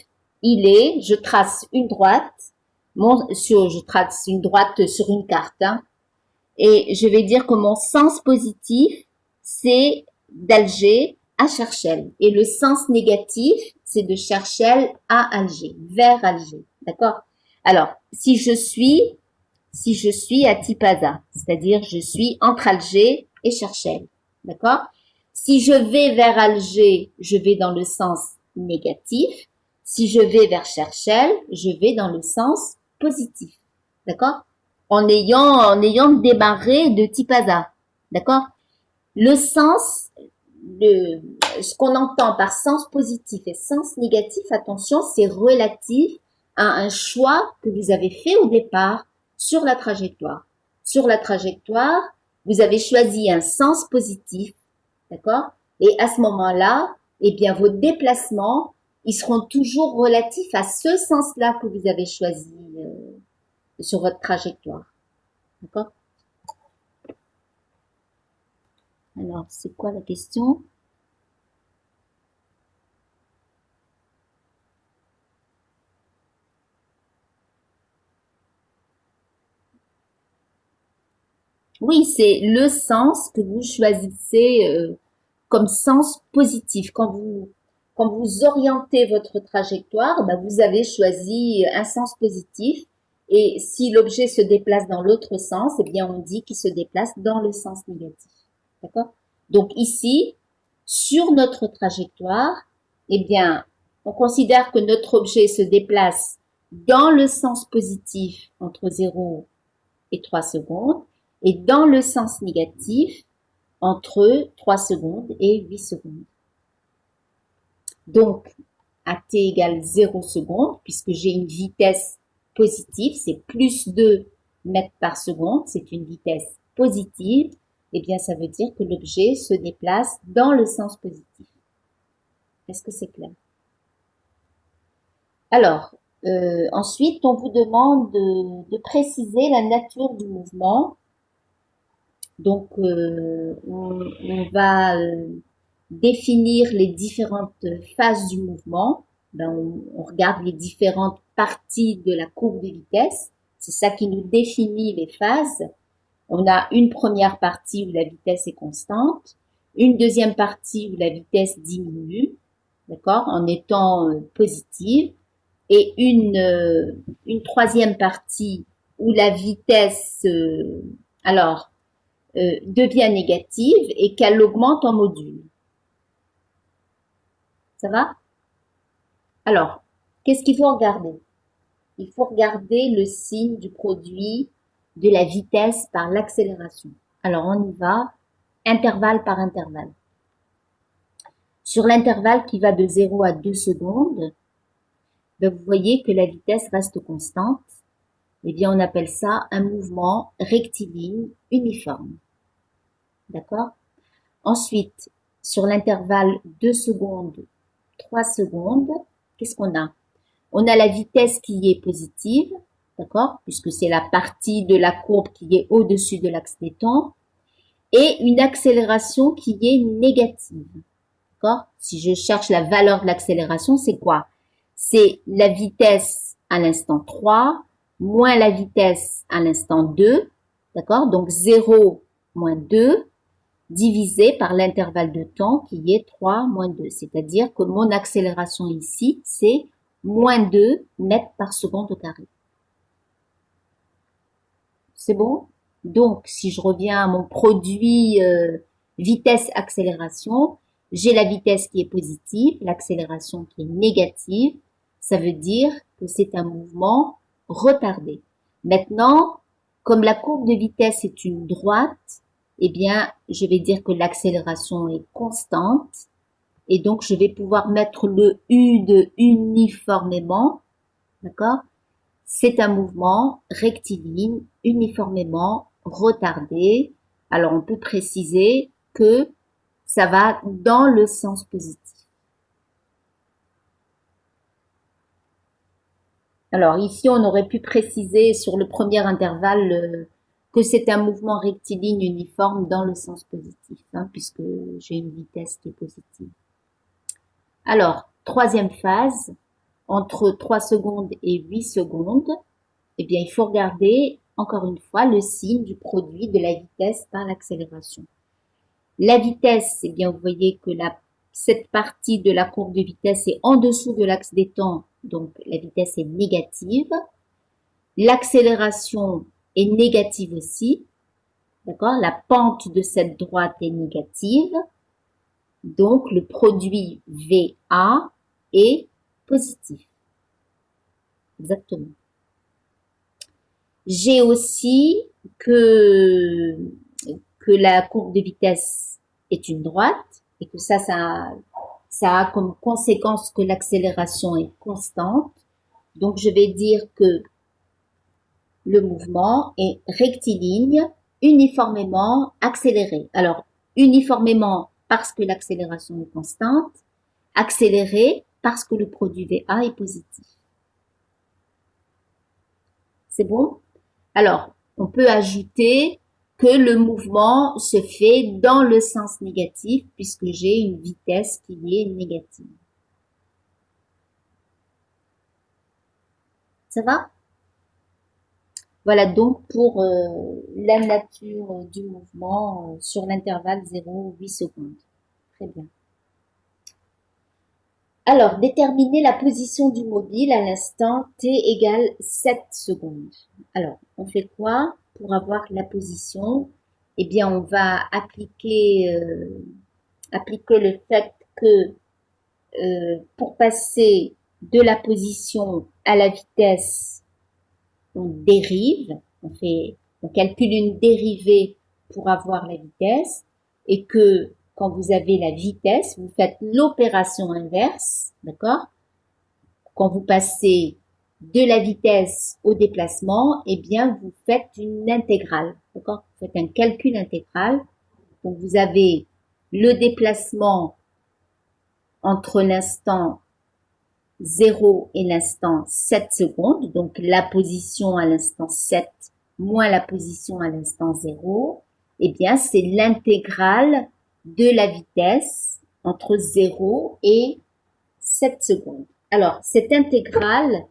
je trace une droite, je trace une droite sur une carte, hein, et je vais dire que mon sens positif, c'est d'Alger à Cherchell. Et le sens négatif, c'est de Cherchell à Alger, vers Alger. D'accord? Alors, si je suis à Tipaza, c'est-à-dire je suis entre Alger et Cherchell. D'accord? Si je vais vers Alger, je vais dans le sens négatif. Si je vais vers Cherchell, je vais dans le sens positif. D'accord? En ayant démarré de Tipaza. D'accord? Le sens, ce qu'on entend par sens positif et sens négatif, attention, c'est relatif à un choix que vous avez fait au départ sur la trajectoire. Sur la trajectoire, vous avez choisi un sens positif, d'accord? Et à ce moment-là, eh bien, vos déplacements, ils seront toujours relatifs à ce sens-là que vous avez choisi sur votre trajectoire. D'accord? Alors, c'est quoi la question? Oui, c'est le sens que vous choisissez comme sens positif. Quand vous orientez votre trajectoire, bah, vous avez choisi un sens positif. Et si l'objet se déplace dans l'autre sens, eh bien, on dit qu'il se déplace dans le sens négatif. D'accord? Donc ici, sur notre trajectoire, eh bien, on considère que notre objet se déplace dans le sens positif entre 0 et 3 secondes et dans le sens négatif entre 3 secondes et 8 secondes. Donc, à t égale 0 secondes, puisque j'ai une vitesse positive, c'est plus 2 mètres par seconde, c'est une vitesse positive, eh bien, ça veut dire que l'objet se déplace dans le sens positif. Est-ce que c'est clair? Alors, ensuite, on vous demande de préciser la nature du mouvement. Donc, on va définir les différentes phases du mouvement. Ben, on regarde les différentes parties de la courbe de vitesse. C'est ça qui nous définit les phases. On a une première partie où la vitesse est constante, une deuxième partie où la vitesse diminue, d'accord, en étant positive, et une troisième partie où la vitesse devient négative et qu'elle augmente en module. Ça va? Alors, qu'est-ce qu'il faut regarder? Il faut regarder le signe du produit de la vitesse par l'accélération. Alors, on y va, intervalle par intervalle. Sur l'intervalle qui va de 0 à 2 secondes, ben vous voyez que la vitesse reste constante. Eh bien, on appelle ça un mouvement rectiligne uniforme. D'accord? Ensuite, sur l'intervalle 2 secondes, 3 secondes, qu'est-ce qu'on a? On a la vitesse qui est positive, d'accord? Puisque c'est la partie de la courbe qui est au-dessus de l'axe des temps. Et une accélération qui est négative. D'accord? Si je cherche la valeur de l'accélération, c'est quoi? C'est la vitesse à l'instant 3 moins la vitesse à l'instant 2. D'accord? Donc 0 moins 2 divisé par l'intervalle de temps qui est 3 moins 2. C'est-à-dire que mon accélération ici, c'est moins 2 mètres par seconde au carré. C'est bon? Donc, si je reviens à mon produit vitesse-accélération, j'ai la vitesse qui est positive, l'accélération qui est négative. Ça veut dire que c'est un mouvement retardé. Maintenant, comme la courbe de vitesse est une droite, eh bien, je vais dire que l'accélération est constante. Et donc, je vais pouvoir mettre le U de uniformément, d'accord? C'est un mouvement rectiligne, uniformément retardé. Alors, on peut préciser que ça va dans le sens positif. Alors, ici, on aurait pu préciser sur le premier intervalle que c'est un mouvement rectiligne uniforme dans le sens positif, hein, puisque j'ai une vitesse qui est positive. Alors, troisième phase, entre 3 secondes et 8 secondes, eh bien, il faut regarder, encore une fois, le signe du produit de la vitesse par l'accélération. La vitesse, eh bien, vous voyez que cette partie de la courbe de vitesse est en dessous de l'axe des temps, donc la vitesse est négative. L'accélération est négative aussi, d'accord? La pente de cette droite est négative, donc le produit VA est positif. Exactement. J'ai aussi que la courbe de vitesse est une droite et que ça a comme conséquence que l'accélération est constante. Donc, je vais dire que le mouvement est rectiligne, uniformément accéléré. Alors, uniformément parce que l'accélération est constante, accéléré parce que le produit VA est positif. C'est bon? Alors, on peut ajouter que le mouvement se fait dans le sens négatif puisque j'ai une vitesse qui est négative. Ça va? Voilà donc pour la nature du mouvement sur l'intervalle 0,8 secondes. Très bien. Alors, déterminer la position du mobile à l'instant t égale 7 secondes. Alors, on fait quoi pour avoir la position? Eh bien, on va appliquer le fait que pour passer de la position à la vitesse, on dérive, on calcule une dérivée pour avoir la vitesse, et que quand vous avez la vitesse, vous faites l'opération inverse, d'accord? Quand vous passez de la vitesse au déplacement, eh bien, vous faites une intégrale, d'accord? Vous faites un calcul intégral. Donc, vous avez le déplacement entre l'instant 0 et l'instant 7 secondes, donc la position à l'instant 7 moins la position à l'instant 0. Eh bien, c'est l'intégrale de la vitesse entre 0 et 7 secondes. Alors, cette intégrale,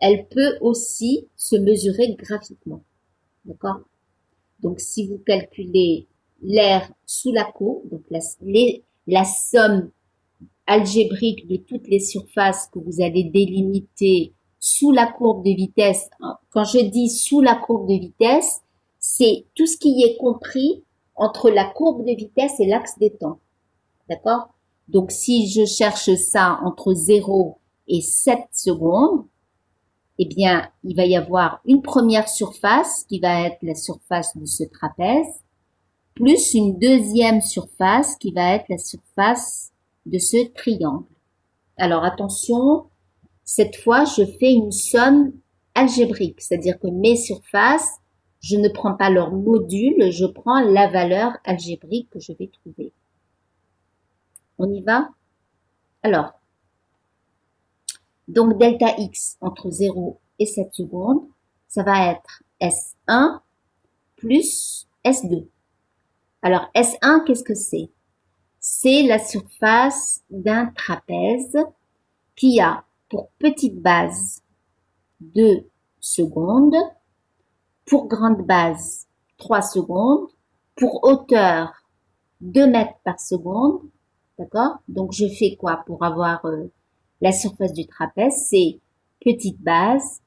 elle peut aussi se mesurer graphiquement. D'accord? Donc, si vous calculez l'air sous la courbe, donc la somme algébrique de toutes les surfaces que vous allez délimiter sous la courbe de vitesse. Quand je dis sous la courbe de vitesse, c'est tout ce qui est compris entre la courbe de vitesse et l'axe des temps. D'accord? Donc, si je cherche ça entre 0 et 7 secondes, eh bien, il va y avoir une première surface qui va être la surface de ce trapèze, plus une deuxième surface qui va être la surface de ce triangle. Alors attention, cette fois, je fais une somme algébrique, c'est-à-dire que mes surfaces, je ne prends pas leur module, je prends la valeur algébrique que je vais trouver. On y va? Alors, donc delta x entre 0 et 7 secondes, ça va être S1 plus S2. Alors S1, qu'est-ce que c'est? C'est la surface d'un trapèze qui a pour petite base 2 secondes, pour grande base 3 secondes, pour hauteur 2 mètres par seconde, d'accord? Donc je fais quoi pour avoir la surface du trapèze? C'est petite base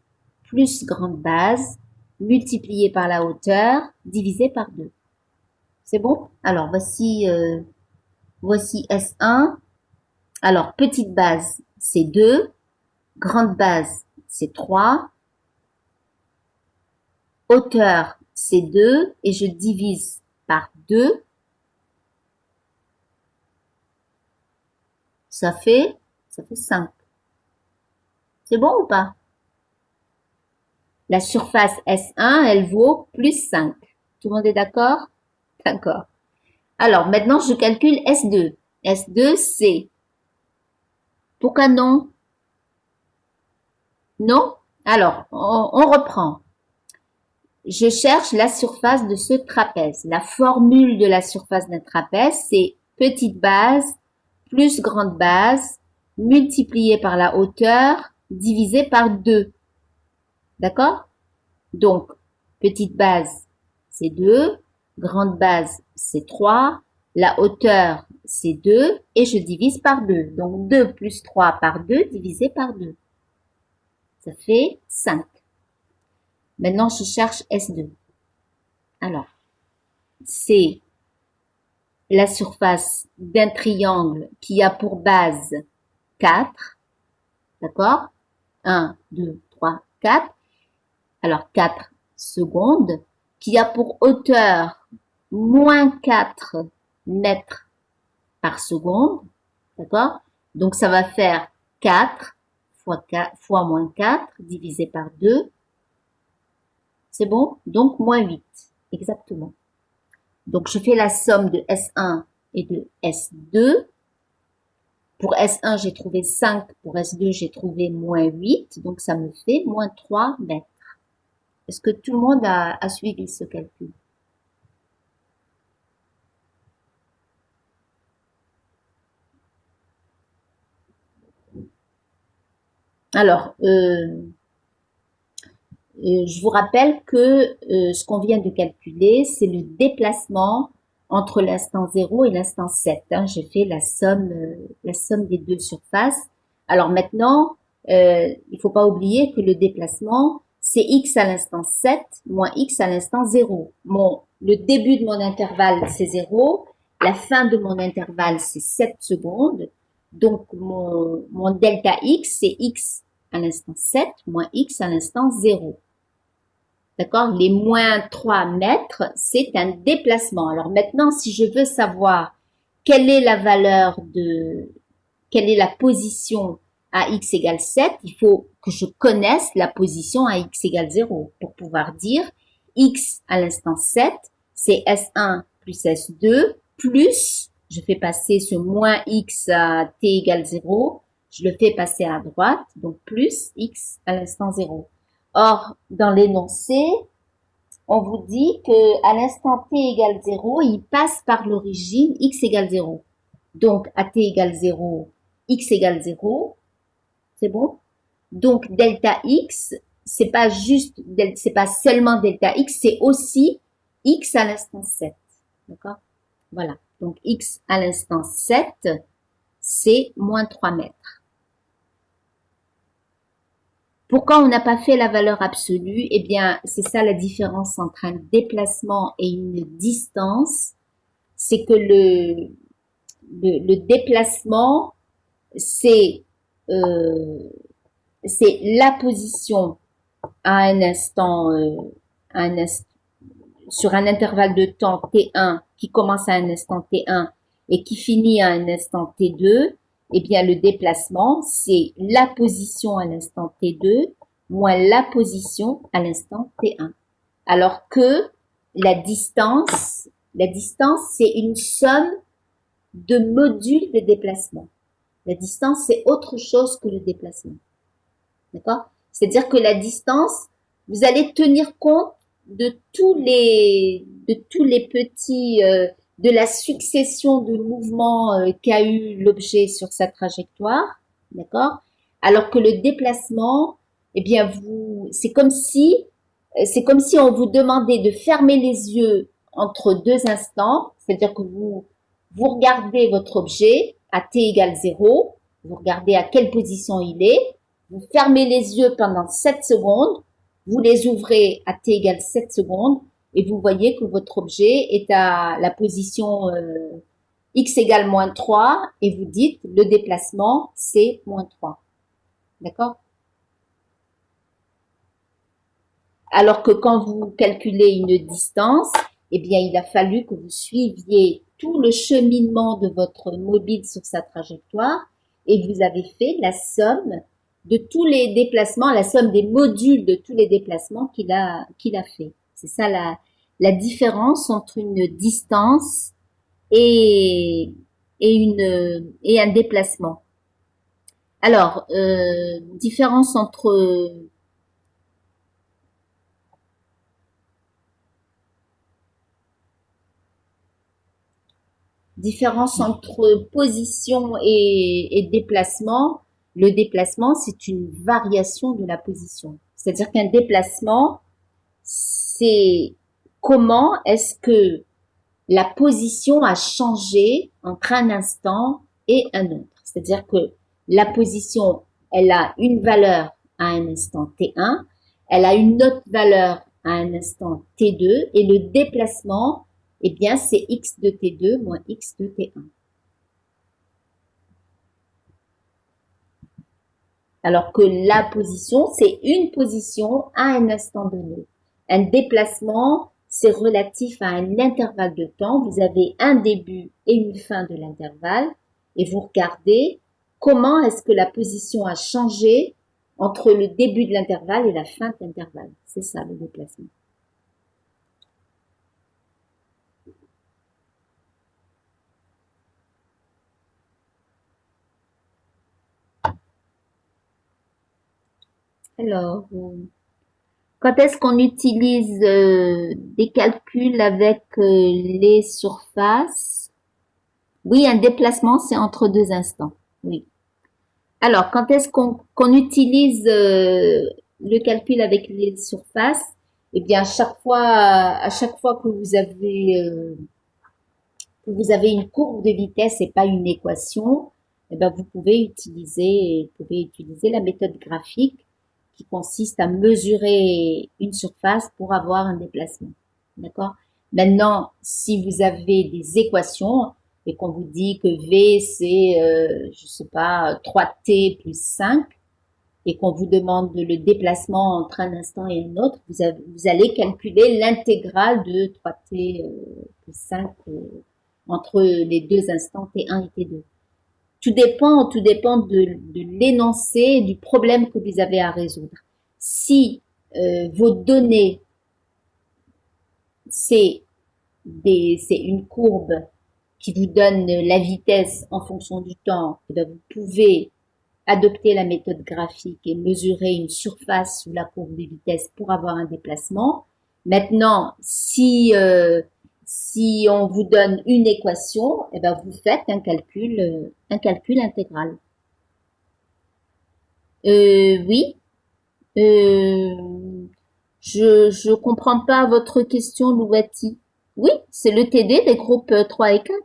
plus grande base multiplié par la hauteur divisé par 2. C'est bon? Alors voici S1. Alors petite base c'est 2, grande base c'est 3, hauteur c'est 2 et je divise par 2. Ça fait 5. C'est bon ou pas? La surface S1, elle vaut plus 5. Tout le monde est d'accord? D'accord. Alors, maintenant, je calcule S2. S2, c'est... Pourquoi non? Non? Alors, on reprend. Je cherche la surface de ce trapèze. La formule de la surface d'un trapèze, c'est petite base plus grande base multiplié par la hauteur divisé par 2. D'accord? Donc, petite base, c'est 2, grande base, c'est 3, la hauteur, c'est 2, et je divise par 2. Donc, 2 plus 3 par 2 divisé par 2. Ça fait 5. Maintenant, je cherche S2. Alors, c'est la surface d'un triangle qui a pour base 4. D'accord? 1, 2, 3, 4. Alors 4 secondes, qui a pour hauteur moins 4 mètres par seconde. D'accord? Donc ça va faire 4 fois moins 4 divisé par 2. C'est bon? Donc moins 8. Exactement. Donc je fais la somme de S1 et de S2. Pour S1, j'ai trouvé 5. Pour S2, j'ai trouvé moins 8. Donc ça me fait moins 3 mètres. Est-ce que tout le monde a suivi ce calcul? Alors, je vous rappelle que ce qu'on vient de calculer, c'est le déplacement entre l'instant 0 et l'instant 7. Hein. J'ai fait la somme des deux surfaces. Alors maintenant, il faut pas oublier que le déplacement, c'est x à l'instant 7 moins x à l'instant 0. Le début de mon intervalle, c'est 0. La fin de mon intervalle, c'est 7 secondes. Donc, mon delta x, c'est x à l'instant 7 moins x à l'instant 0. D'accord? Les moins 3 mètres, c'est un déplacement. Alors maintenant, si je veux savoir quelle est la valeur quelle est la position à x égale 7, il faut que je connaisse la position à x égale 0 pour pouvoir dire x à l'instant 7, c'est S1 plus S2 plus, je fais passer ce moins x à t égale 0, je le fais passer à droite, donc plus x à l'instant 0. Or, dans l'énoncé, on vous dit que à l'instant t égale 0, il passe par l'origine x égale 0. Donc, à t égale 0, x égale 0, c'est bon? Donc, delta x, c'est pas seulement delta x, c'est aussi x à l'instant 7. D'accord? Voilà. Donc, x à l'instant 7, c'est moins 3 mètres. Pourquoi on n'a pas fait la valeur absolue? Eh bien, c'est ça la différence entre un déplacement et une distance. C'est que le déplacement, c'est la position à un instant, sur un intervalle de temps t1 qui commence à un instant t1 et qui finit à un instant t2, eh bien le déplacement, c'est la position à l'instant t2 moins la position à l'instant t1. Alors que la distance, c'est une somme de modules de déplacement. La distance, c'est autre chose que le déplacement. D'accord? C'est-à-dire que la distance, vous allez tenir compte de tous les petits, de la succession de mouvements qu'a eu l'objet sur sa trajectoire. D'accord? Alors que le déplacement, eh bien, c'est comme si on vous demandait de fermer les yeux entre deux instants, c'est-à-dire que vous regardez votre objet à t égale 0, vous regardez à quelle position il est, vous fermez les yeux pendant 7 secondes, vous les ouvrez à t égale 7 secondes et vous voyez que votre objet est à la position x égale moins 3 et vous dites le déplacement c'est moins 3. D'accord? Alors que quand vous calculez une distance, eh bien, il a fallu que vous suiviez tout le cheminement de votre mobile sur sa trajectoire et vous avez fait la somme de tous les déplacements, la somme des modules de tous les déplacements qu'il a fait. C'est ça la différence entre une distance et un déplacement. Alors, différence entre position et déplacement. Le déplacement, c'est une variation de la position. C'est-à-dire qu'un déplacement, c'est comment est-ce que la position a changé entre un instant et un autre. C'est-à-dire que la position, elle a une valeur à un instant t1, elle a une autre valeur à un instant t2, et le déplacement, eh bien, c'est x de t2 moins x de t1. Alors que la position, c'est une position à un instant donné. Un déplacement, c'est relatif à un intervalle de temps. Vous avez un début et une fin de l'intervalle et vous regardez comment est-ce que la position a changé entre le début de l'intervalle et la fin de l'intervalle. C'est ça le déplacement. Alors, quand est-ce qu'on utilise des calculs avec les surfaces? Oui, un déplacement, c'est entre deux instants. Oui. Alors, quand est-ce qu'on utilise le calcul avec les surfaces? Eh bien, à chaque fois que vous avez une courbe de vitesse et pas une équation, eh ben, vous pouvez utiliser la méthode graphique qui consiste à mesurer une surface pour avoir un déplacement. D'accord? Maintenant, si vous avez des équations et qu'on vous dit que V c'est, je sais pas, 3t plus 5 et qu'on vous demande le déplacement entre un instant et un autre, vous allez calculer l'intégrale de 3t plus 5 entre les deux instants t1 et t2. Tout dépend de l'énoncé du problème que vous avez à résoudre. Si vos données, c'est une courbe qui vous donne la vitesse en fonction du temps, eh bien vous pouvez adopter la méthode graphique et mesurer une surface sous la courbe de vitesse pour avoir un déplacement. Maintenant, si on vous donne une équation, eh ben vous faites un calcul intégral. Oui. Euh, je comprends pas votre question, Louati. Oui, c'est le TD des groupes 3 et 4.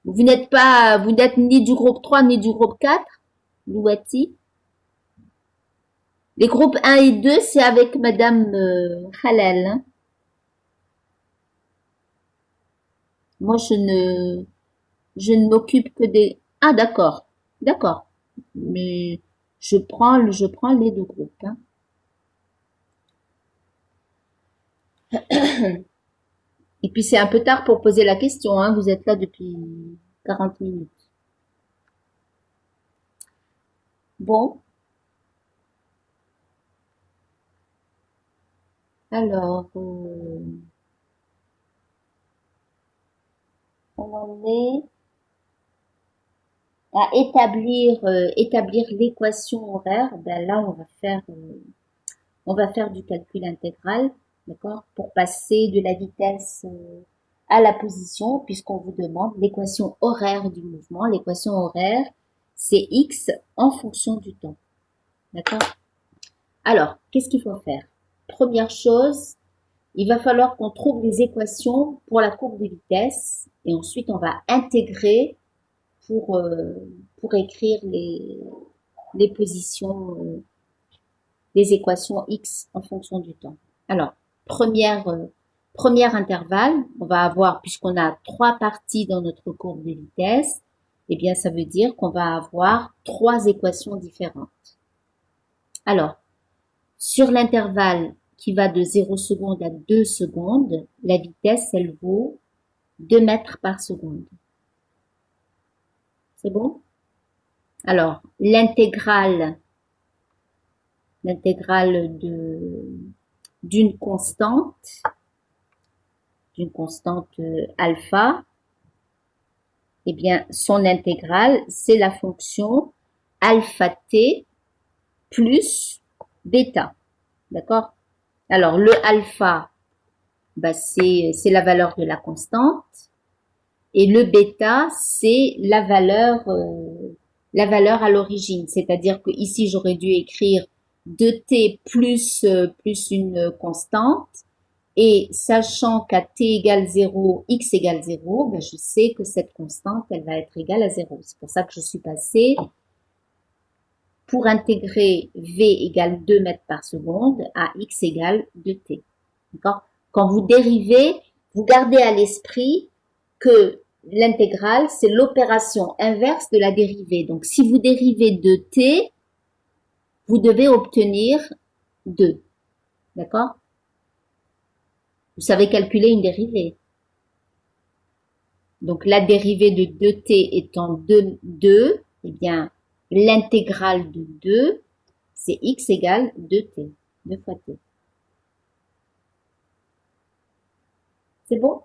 Vous n'êtes ni du groupe 3 ni du groupe 4, Louati. Les groupes 1 et 2, c'est avec Madame Halal, hein. Moi, je ne m'occupe que des... Ah, d'accord. D'accord. Mais je prends les deux groupes, hein. Et puis, c'est un peu tard pour poser la question, hein. Vous êtes là depuis 40 minutes. Bon. Alors, on en est à établir l'équation horaire. Ben là, on va faire du calcul intégral, d'accord, pour passer de la vitesse à la position, puisqu'on vous demande l'équation horaire du mouvement. L'équation horaire, c'est x en fonction du temps, d'accord. Alors, qu'est-ce qu'il faut faire? Première chose, il va falloir qu'on trouve les équations pour la courbe de vitesse, et ensuite on va intégrer pour, euh, pour écrire les positions, les équations x en fonction du temps. Alors, premier intervalle, on va avoir, puisqu'on a trois parties dans notre courbe de vitesse, eh bien, ça veut dire qu'on va avoir trois équations différentes. Alors, sur l'intervalle qui va de 0 seconde à 2 secondes, la vitesse, elle vaut 2 mètres par seconde. C'est bon? Alors, l'intégrale d'une constante alpha, eh bien, son intégrale, c'est la fonction alpha t plus bêta. D'accord? Alors, le alpha, bah, c'est la valeur de la constante. Et le bêta, c'est la valeur à l'origine. C'est-à-dire que ici, j'aurais dû écrire 2t plus, plus une constante. Et sachant qu'à t égale 0, x égale 0, ben je sais que cette constante, elle va être égale à 0. C'est pour ça que je suis passée, pour intégrer v égale 2 mètres par seconde, à x égale 2t. D'accord? Quand vous dérivez, vous gardez à l'esprit que l'intégrale, c'est l'opération inverse de la dérivée. Donc, si vous dérivez de t, vous devez obtenir 2. D'accord? Vous savez calculer une dérivée. Donc, la dérivée de 2t étant 2, eh bien, l'intégrale de 2, c'est x égale 2t, 2 fois t. C'est bon?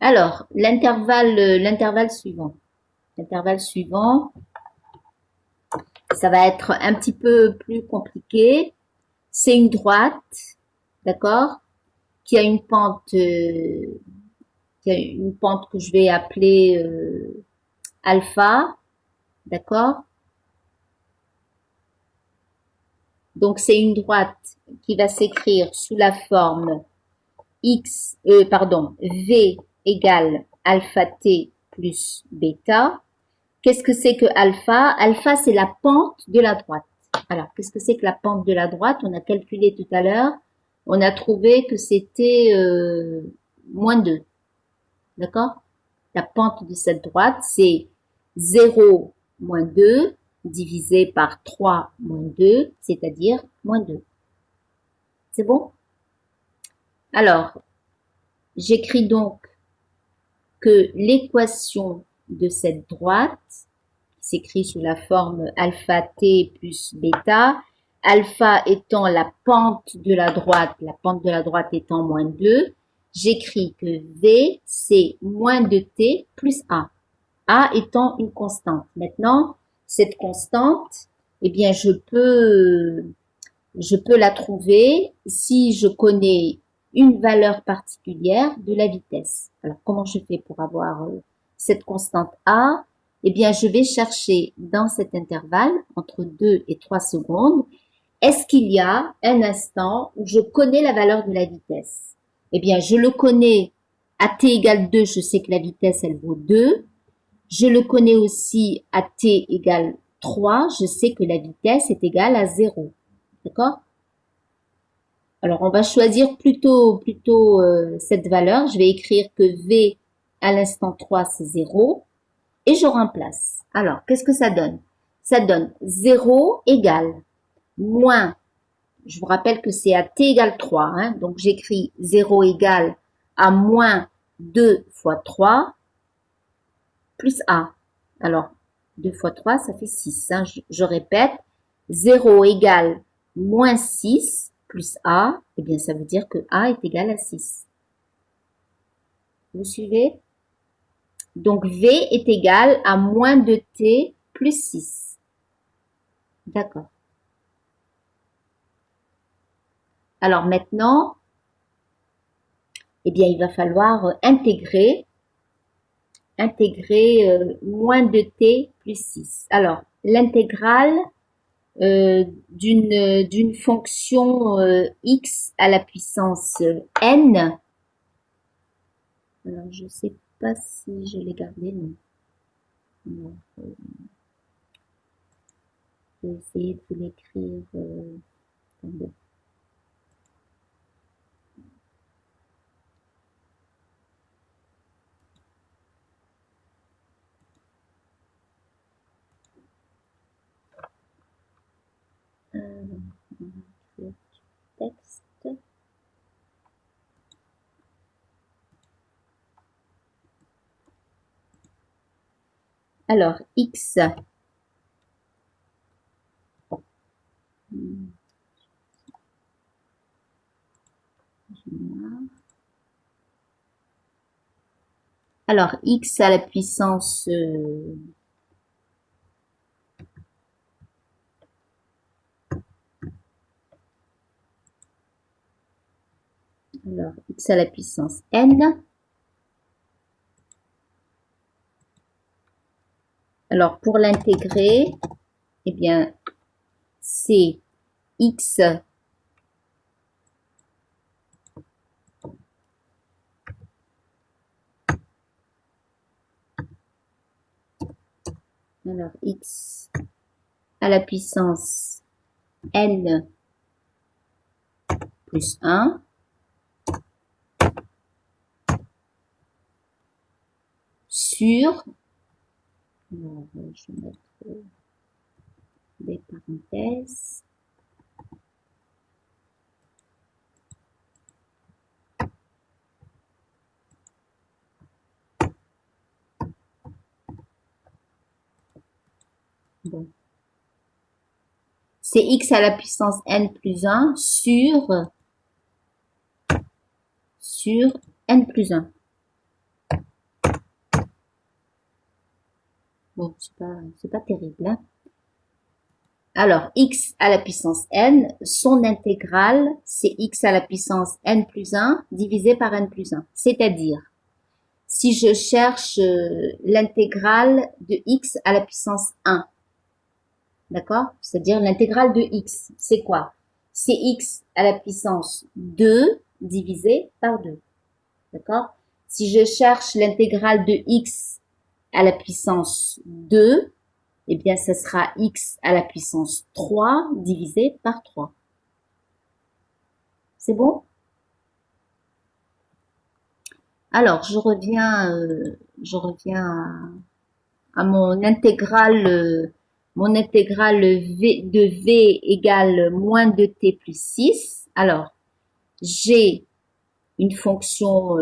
Alors, l'intervalle suivant. L'intervalle suivant, ça va être un petit peu plus compliqué. C'est une droite, d'accord, qui a une pente que je vais appeler alpha, d'accord. Donc c'est une droite qui va s'écrire sous la forme v égale alpha t plus bêta. Qu'est-ce que c'est que alpha? Alpha, c'est la pente de la droite. Alors, qu'est-ce que c'est que la pente de la droite? On a calculé tout à l'heure. On a trouvé que c'était moins 2. D'accord? La pente de cette droite, c'est 0 moins 2 divisé par 3 moins 2, c'est-à-dire moins 2. C'est bon? Alors, j'écris donc que l'équation de cette droite s'écrit sous la forme alpha t plus bêta, alpha étant la pente de la droite étant moins 2, j'écris que v, c'est moins 2t plus a. A étant une constante. Maintenant, cette constante, eh bien, je peux la trouver si je connais une valeur particulière de la vitesse. Alors, comment je fais pour avoir cette constante A? Eh bien, je vais chercher dans cet intervalle, entre 2 et 3 secondes, est-ce qu'il y a un instant où je connais la valeur de la vitesse? Eh bien, je le connais à t égale 2, je sais que la vitesse, elle vaut 2. Je le connais aussi à t égale 3, je sais que la vitesse est égale à 0. D'accord? Alors, on va choisir plutôt cette valeur. Je vais écrire que V à l'instant 3, c'est 0. Et je remplace. Alors, qu'est-ce que ça donne? Ça donne 0 égale moins, je vous rappelle que c'est à t égale 3, hein, donc j'écris 0 égale à moins 2 fois 3 plus A. Alors, 2 fois 3, ça fait 6. Hein. Je répète, 0 égale moins 6 plus A, eh bien ça veut dire que A est égal à 6. Vous suivez? Donc V est égal à moins 2t plus 6. D'accord. Alors maintenant, eh bien il va falloir intégrer moins 2t plus 6. Alors, l'intégrale d'une fonction x à la puissance n. Alors, je ne sais pas si je l'ai gardé, non. Alors, je vais essayer de vous l'écrire. Attendez. Texte. Alors, x. Alors, x à la puissance alors, x à la puissance n. Alors, pour l'intégrer, eh bien, c'est x alors x à la puissance n plus 1 sur, alors, je vais mettre des parenthèses, bon. C'est x à la puissance n plus 1 sur n plus 1. Bon, c'est pas terrible, hein. Alors, x à la puissance n, son intégrale, c'est x à la puissance n plus 1 divisé par n plus 1. C'est-à-dire, si je cherche l'intégrale de x à la puissance 1, d'accord? C'est-à-dire l'intégrale de x, c'est quoi? C'est x à la puissance 2 divisé par 2. D'accord? Si je cherche l'intégrale de x à la puissance 2, eh bien, ça sera x à la puissance 3 divisé par 3. C'est bon? Alors, je reviens à mon intégrale v, de v égale moins 2t plus 6. Alors, j'ai une fonction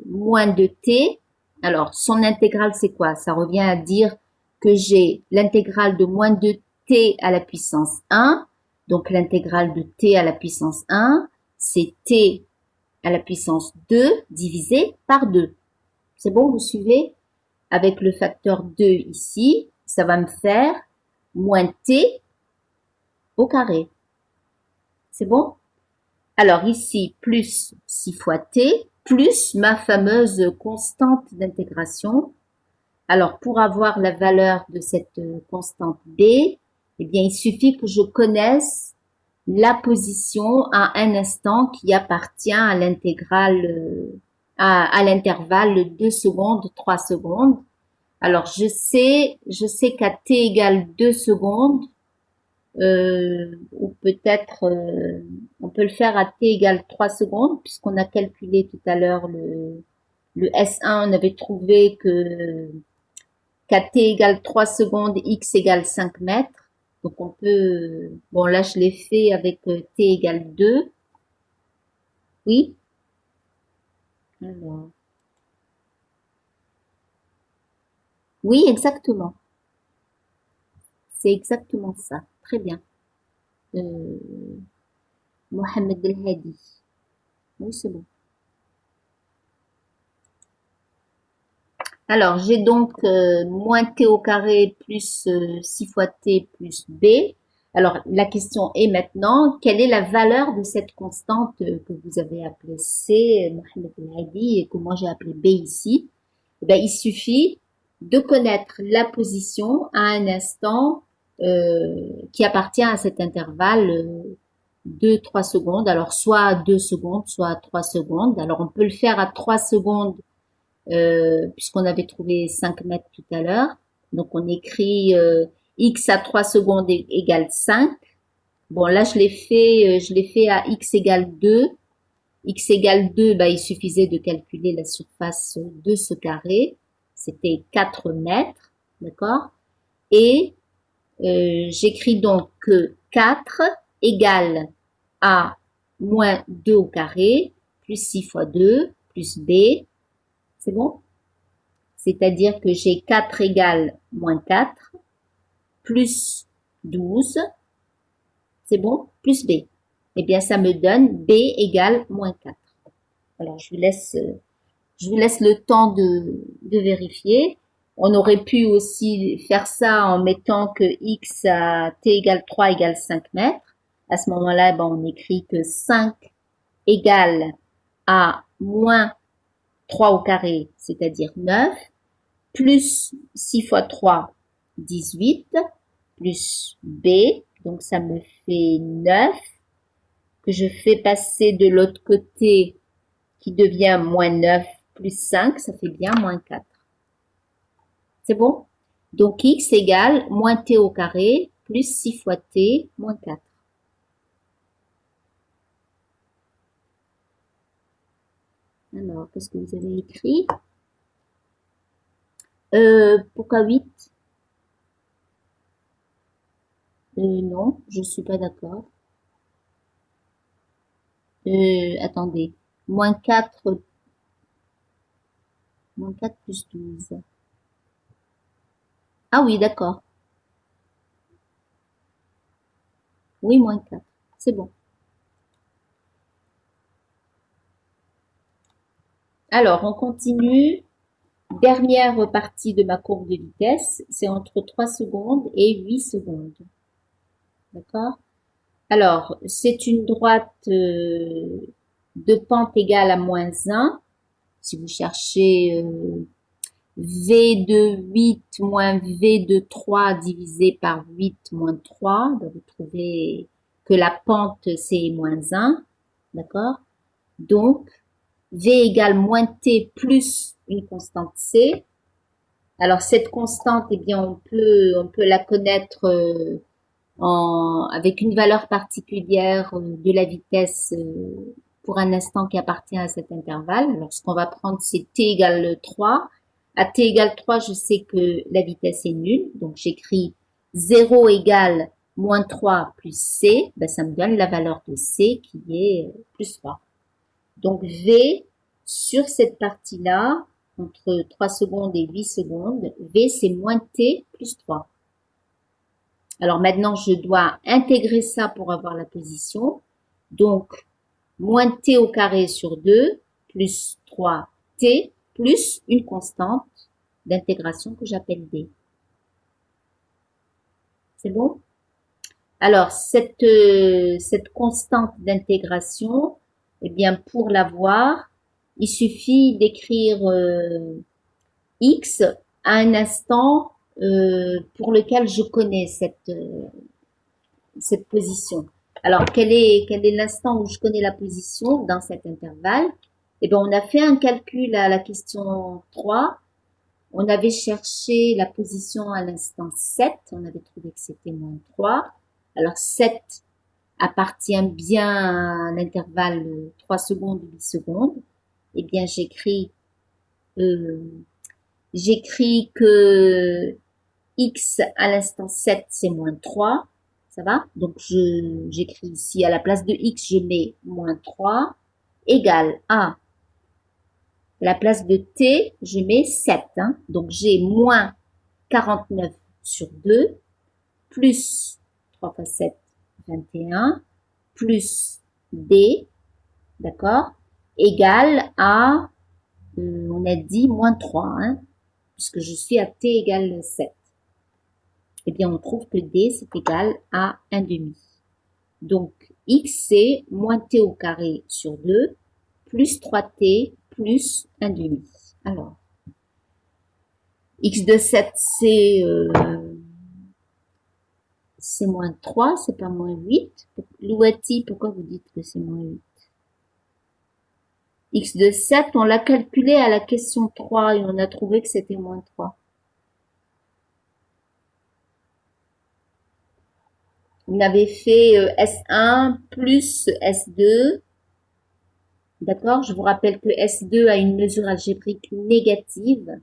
moins de t. Alors, son intégrale, c'est quoi? Ça revient à dire que j'ai l'intégrale de moins de t à la puissance 1. Donc, l'intégrale de t à la puissance 1, c'est t à la puissance 2 divisé par 2. C'est bon, vous suivez? avec le facteur 2 ici, ça va me faire moins t au carré. C'est bon? Alors ici, plus 6 fois t, plus ma fameuse constante d'intégration. Alors pour avoir la valeur de cette constante b, eh bien il suffit que je connaisse la position à un instant qui appartient à l'intégrale, à l'intervalle 2 secondes, 3 secondes. Alors je sais qu'à t égale 2 secondes, ou peut-être on peut le faire à t égale 3 secondes, puisqu'on a calculé tout à l'heure le S1, on avait trouvé que qu'à t égale 3 secondes, x égale 5 mètres. Donc on peut, bon là je l'ai fait avec t égale 2. Oui. Alors, oui, exactement. C'est exactement ça. Très bien. Mohamed El Hadi. Oui, c'est bon. Alors, j'ai donc moins t au carré plus 6 fois t plus b. Alors, la question est maintenant, quelle est la valeur de cette constante que vous avez appelée c, Mohamed El Hadi, et que moi j'ai appelé b ici? Eh bien, il suffit de connaître la position à un instant qui appartient à cet intervalle 2-3 secondes. Alors, soit 2 secondes, soit 3 secondes. Alors, on peut le faire à 3 secondes puisqu'on avait trouvé 5 mètres tout à l'heure. Donc, on écrit x à 3 secondes égale 5. Bon, là, je l'ai fait à x égale 2. X égale 2, bah, il suffisait de calculer la surface de ce carré. C'était 4 mètres, d'accord? Et j'écris donc que 4 égale à moins 2 au carré, plus 6 fois 2, plus b. C'est bon? C'est-à-dire que j'ai 4 égale moins 4, plus 12. C'est bon? Plus b. Eh bien, ça me donne b égale moins 4. Alors, je vous laisse le temps de vérifier. On aurait pu aussi faire ça en mettant que x à t égale 3 égale 5 mètres. À ce moment-là, ben, on écrit que 5 égale à moins 3 au carré, c'est-à-dire 9, plus 6 fois 3, 18, plus b, donc ça me fait 9, que je fais passer de l'autre côté, qui devient moins 9 plus 5, ça fait bien moins 4. C'est bon? Donc x égale moins t au carré plus 6 fois t moins 4. Alors, qu'est-ce que vous avez écrit? Pourquoi 8? Non, je suis pas d'accord. Attendez. Moins 4 plus 12. Ah oui, d'accord. Oui, moins 4. C'est bon. Alors, on continue. Dernière partie de ma courbe de vitesse, c'est entre 3 secondes et 8 secondes. D'accord? Alors, c'est une droite de pente égale à moins 1. Si vous cherchez V de 8 moins V de 3 divisé par 8 moins 3, donc vous trouvez que la pente c'est moins 1. D'accord? Donc, V égale moins T plus une constante C. Alors, cette constante, eh bien, on peut la connaître avec une valeur particulière de la vitesse pour un instant qui appartient à cet intervalle. Alors, ce qu'on va prendre, c'est t égale 3. À t égale 3, je sais que la vitesse est nulle. Donc, j'écris 0 égale moins 3 plus c. Ben, ça me donne la valeur de c qui est plus 3. Donc, v sur cette partie-là, entre 3 secondes et 8 secondes, v c'est moins t plus 3. Alors maintenant, je dois intégrer ça pour avoir la position. Donc, moins t au carré sur 2, plus 3t, plus une constante. d'intégration que j'appelle D. C'est bon? Alors, cette constante d'intégration, eh bien, pour l'avoir, il suffit d'écrire X à un instant pour lequel je connais cette position. Alors, quel est l'instant où je connais la position dans cet intervalle? Eh bien, on a fait un calcul à la question 3. On avait cherché la position à l'instant 7. On avait trouvé que c'était moins 3. Alors, 7 appartient bien à l'intervalle 3 secondes, 8 secondes. Eh bien, j'écris que X à l'instant 7, c'est moins 3. Ça va? Donc, j'écris ici, à la place de X, je mets moins 3, égale à la place de T, je mets 7. Hein. Donc, j'ai moins 49 sur 2, plus 3 fois 7, 21, plus D, d'accord, égale à, on a dit moins 3, hein, puisque je suis à T égale 7. Eh bien, on trouve que D, c'est égal à 1 demi. Donc, X, c'est moins T au carré sur 2, plus 3T, plus 1 demi. Alors, X de 7, c'est moins 3, c'est pas moins 8. Louati, pourquoi vous dites que c'est moins 8? X de 7, on l'a calculé à la question 3 et on a trouvé que c'était moins 3. On avait fait S1 plus S2. D'accord? Je vous rappelle que S2 a une mesure algébrique négative.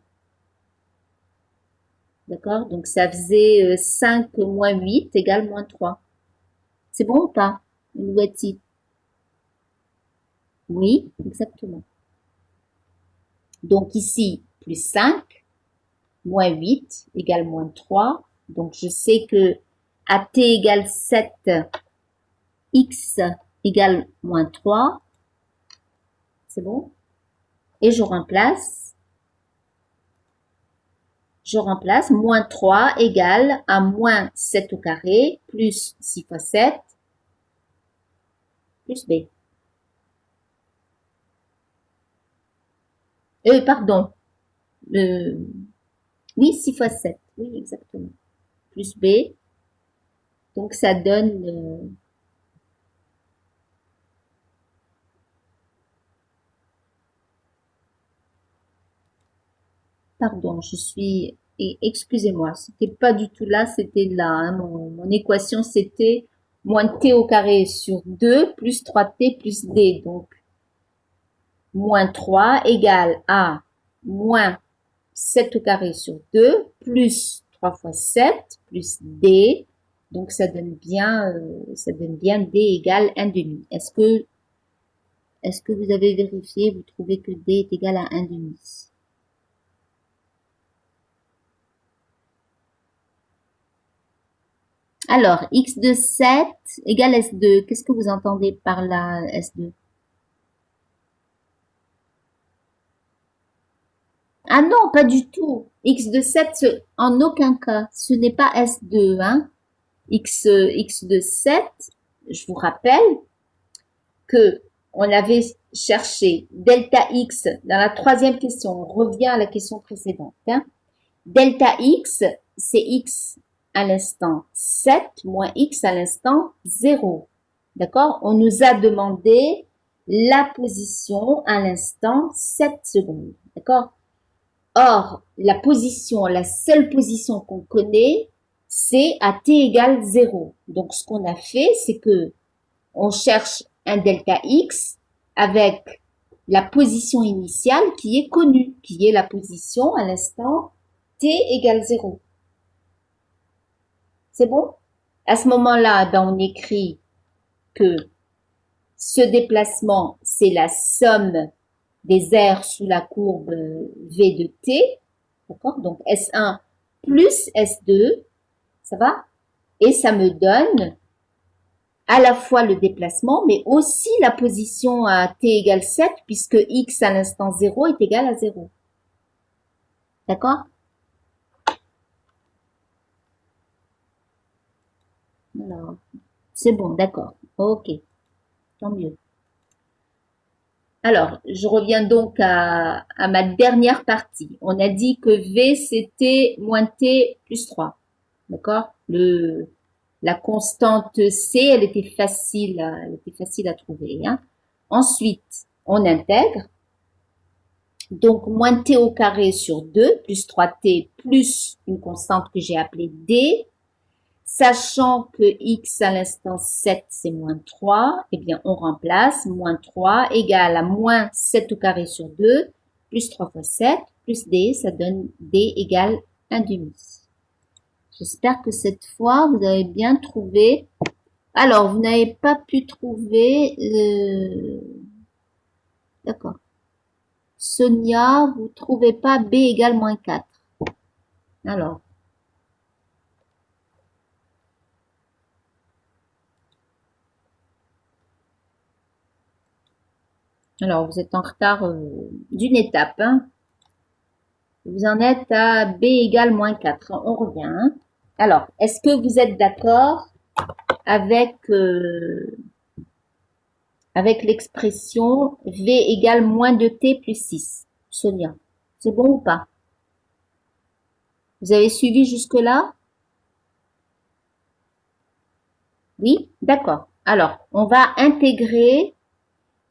D'accord? Donc, ça faisait 5 moins 8 égale moins 3. C'est bon ou pas? Louati? Oui, exactement. Donc, ici, plus 5, moins 8 égale moins 3. Donc, je sais que à t égale 7, x égale moins 3. C'est bon? Et je remplace moins 3 égale à moins 7 au carré plus 6 fois 7 plus b. Pardon. Oui, 6 fois 7. Oui, exactement. Plus b. Donc, ça donne... Pardon, excusez-moi, c'était pas du tout là, c'était là. Hein, mon équation, c'était moins t au carré sur 2 plus 3t plus d. Donc, moins 3 égale à moins 7 au carré sur 2 plus 3 fois 7 plus d. Donc, ça donne bien d égale 1 demi. Est-ce que vous avez vérifié, vous trouvez que d est égal à 1 demi? Alors, x de 7 égale S2. Qu'est-ce que vous entendez par là, S2? Ah non, pas du tout. X de 7, en aucun cas. Ce n'est pas S2. Hein. X de 7, je vous rappelle que on avait cherché delta X dans la troisième question. On revient à la question précédente. Hein. Delta X, c'est X à l'instant 7 moins X à l'instant 0. D'accord? On nous a demandé la position à l'instant 7 secondes. D'accord? Or, la seule position qu'on connaît, c'est à t égale 0. Donc, ce qu'on a fait, c'est que on cherche un delta x avec la position initiale qui est connue, qui est la position à l'instant t égale 0. C'est bon? À ce moment-là, ben, on écrit que ce déplacement, c'est la somme des aires sous la courbe V de t. D'accord? Donc, S1 plus S2, ça va? Et ça me donne à la fois le déplacement, mais aussi la position à t égale 7, puisque x à l'instant 0 est égal à 0. D'accord? C'est bon, d'accord. Ok, tant mieux. Alors, je reviens donc à ma dernière partie. On a dit que V, c'était moins T plus 3. D'accord? La constante C, elle était facile à trouver, hein. Ensuite, on intègre. Donc, moins T au carré sur 2, plus 3T, plus une constante que j'ai appelée D. Sachant que x à l'instant 7, c'est moins 3, eh bien, on remplace moins 3 égale à moins 7 au carré sur 2, plus 3 fois 7, plus d, ça donne d égale 1 demi. J'espère que cette fois, vous avez bien trouvé. Alors, vous n'avez pas pu trouver le... D'accord. Sonia, vous trouvez pas b égale moins 4. Alors, vous êtes en retard d'une étape, hein. Vous en êtes à b égale moins 4. On revient, hein. Alors, est-ce que vous êtes d'accord avec, avec l'expression v égale moins 2t plus 6? Sonia, c'est bon ou pas? Vous avez suivi jusque-là? Oui? D'accord. Alors, on va intégrer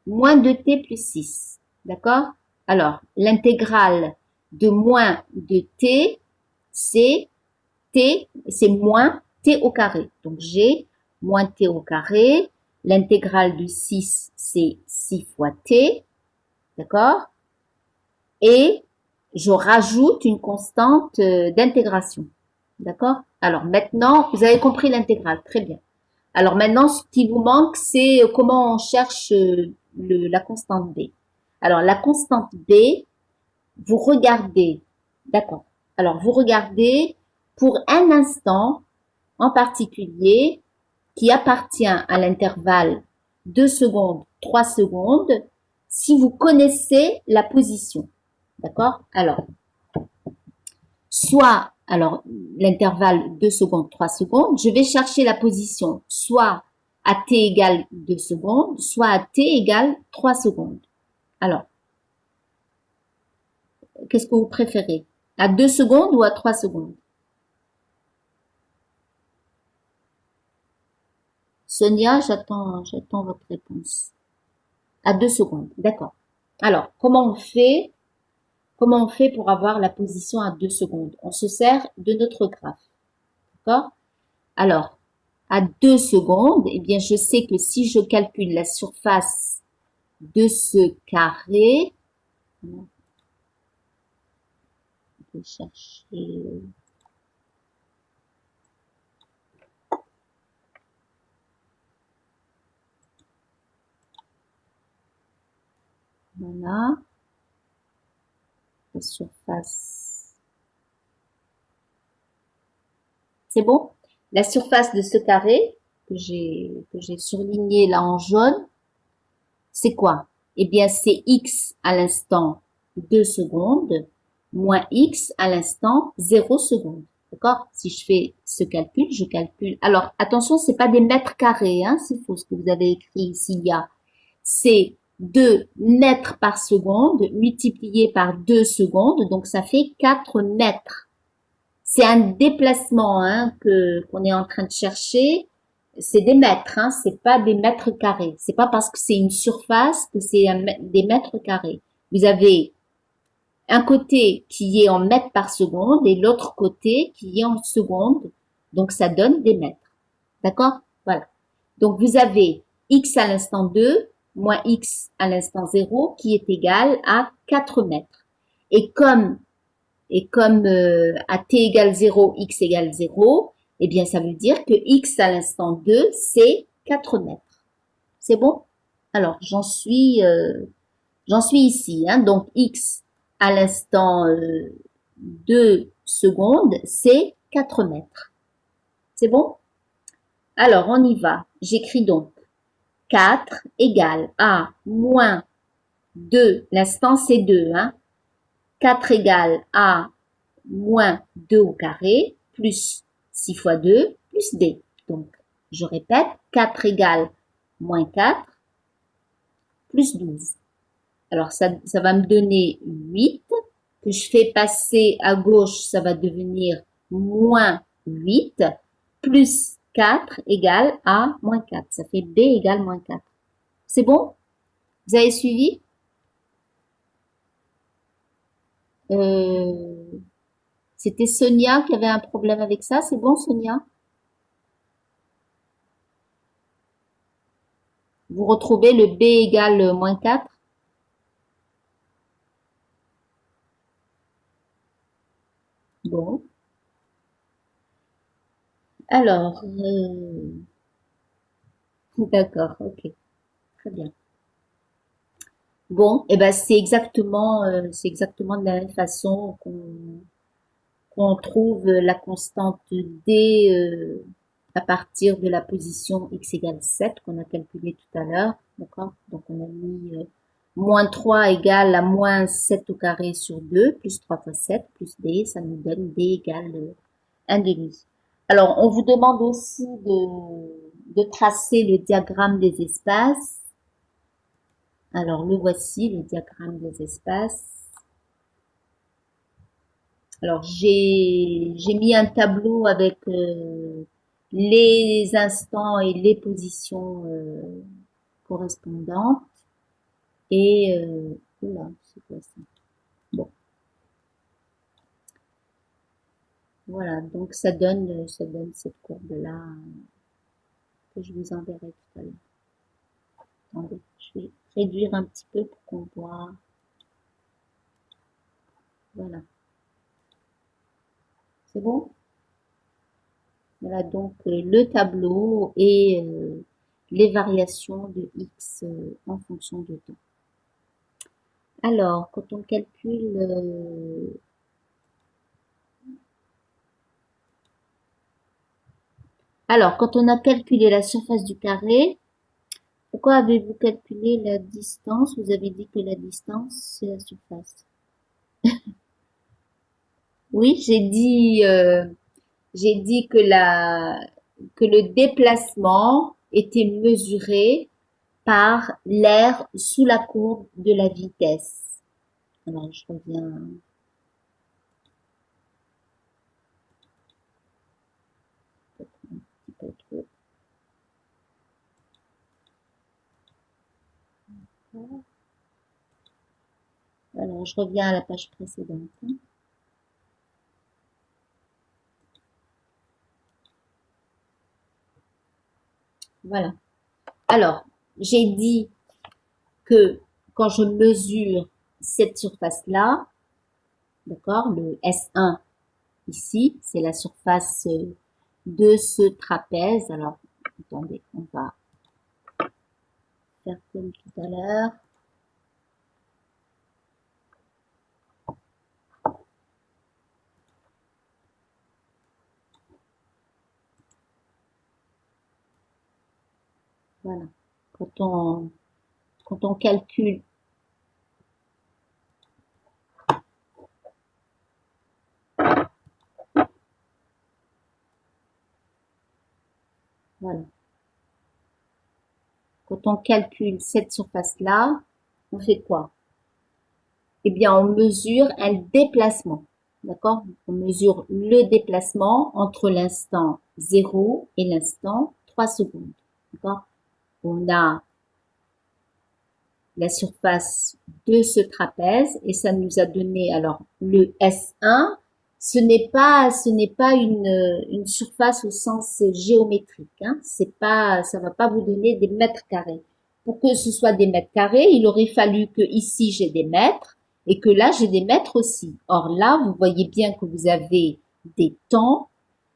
moins 2t plus 6. D'accord? Alors, l'intégrale de moins de t, c'est t, c'est moins t au carré. Donc, j'ai moins t au carré. L'intégrale de 6, c'est 6 fois t. D'accord? Et je rajoute une constante d'intégration. D'accord? Alors, maintenant, vous avez compris l'intégrale. Très bien. Alors, maintenant, ce qui vous manque, c'est comment on cherche la constante b. Alors, la constante b, vous regardez. D'accord. Alors, vous regardez pour un instant en particulier qui appartient à l'intervalle 2 secondes, 3 secondes, si vous connaissez la position. D'accord? Alors, soit, alors, l'intervalle 2 secondes, 3 secondes, je vais chercher la position soit à t égale 2 secondes, soit à t égale 3 secondes. Alors, qu'est-ce que vous préférez? À 2 secondes ou à 3 secondes? Sonia, j'attends votre réponse. À 2 secondes, d'accord. Alors, comment on fait? Comment on fait pour avoir la position à 2 secondes? On se sert de notre graphe, d'accord? Alors, à 2 secondes, eh bien, je sais que si je calcule la surface de ce carré, je vais chercher... Voilà. La surface. C'est bon? La surface de ce carré que j'ai surligné là en jaune, c'est quoi? Eh bien, c'est x à l'instant 2 secondes moins x à l'instant 0 secondes. D'accord? Si je fais ce calcul, je calcule. Alors, attention, c'est pas des mètres carrés, hein, c'est faux ce que vous avez écrit ici. C'est 2 mètres par seconde multiplié par 2 secondes, donc ça fait 4 mètres. C'est un déplacement hein, qu'on est en train de chercher. C'est des mètres, hein, c'est pas des mètres carrés. C'est pas parce que c'est une surface que c'est des mètres carrés. Vous avez un côté qui est en mètres par seconde et l'autre côté qui est en secondes. Donc ça donne des mètres. D'accord? Voilà. Donc vous avez x à l'instant 2 moins x à l'instant 0 qui est égal à 4 mètres. Et comme à t égale 0, x égale 0, eh bien ça veut dire que x à l'instant 2, c'est 4 mètres. C'est bon? Alors, j'en suis ici. Hein, donc, x à l'instant 2 secondes, c'est 4 mètres. C'est bon? Alors, on y va. J'écris donc 4 égale à moins 2. L'instant, c'est 2. Hein. 4 égale à moins 2 au carré, plus 6 fois 2, plus d. Donc, Je répète, 4 égale moins 4 plus 12. Alors, ça va me donner 8, que je fais passer à gauche, ça va devenir moins 8, plus 4 égale à moins 4. Ça fait B égale moins 4. C'est bon? Vous avez suivi? C'était Sonia qui avait un problème avec ça. C'est bon, Sonia? Vous retrouvez le B égale moins 4? Bon. Alors, d'accord, ok, très bien. Bon, et ben c'est exactement de la même façon qu'on trouve la constante D à partir de la position x égale 7 qu'on a calculé tout à l'heure, d'accord? Donc on a mis moins 3 égale à moins 7 au carré sur 2, plus 3 fois 7, plus D, ça nous donne D égale 1 demi. Alors, on vous demande aussi de tracer le diagramme des espaces. Alors, le voici, le diagramme des espaces. Alors, j'ai mis un tableau avec les instants et les positions correspondantes. Et, oula, c'est quoi ça? Bon, voilà, donc ça donne cette courbe-là que je vous enverrai tout à l'heure. Attendez, je vais réduire un petit peu pour qu'on voit. Voilà, c'est bon? Voilà donc le tableau et les variations de x en fonction de temps. Alors, quand on calcule alors, quand on a calculé la surface du carré, pourquoi avez-vous calculé la distance? Vous avez dit que la distance, c'est la surface. Oui, j'ai dit que que le déplacement était mesuré par l'air sous la courbe de la vitesse. Alors, je reviens. Un petit peu trop. Alors, je reviens à la page précédente. Voilà. Alors, j'ai dit que quand je mesure cette surface-là, d'accord, le S1 ici, c'est la surface de ce trapèze. Alors, attendez, on va faire comme tout à l'heure. Voilà. Quand on calcule voilà. Quand on calcule cette surface-là, on fait quoi? Eh bien, on mesure un déplacement. D'accord? On mesure le déplacement entre l'instant 0 et l'instant 3 secondes. D'accord? On a la surface de ce trapèze et ça nous a donné alors le S1. Ce n'est pas une surface au sens géométrique. Hein. Ça va pas vous donner des mètres carrés. Pour que ce soit des mètres carrés, il aurait fallu que ici j'ai des mètres et que là j'ai des mètres aussi. Or là, vous voyez bien que vous avez des temps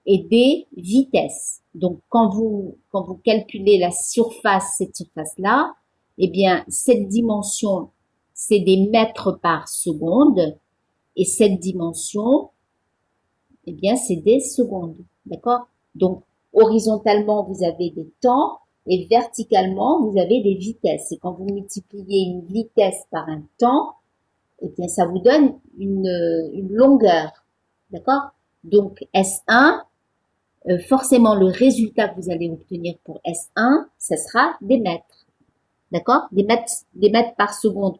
et des vitesses. Donc quand vous calculez la surface, cette surface-là, eh bien cette dimension, c'est des mètres par seconde et cette dimension, eh bien c'est des secondes. D'accord? Donc horizontalement, vous avez des temps et verticalement, vous avez des vitesses. Et quand vous multipliez une vitesse par un temps, eh bien ça vous donne une longueur. D'accord? Donc S1, forcément le résultat que vous allez obtenir pour S1, ce sera des mètres. D'accord? Des mètres par seconde,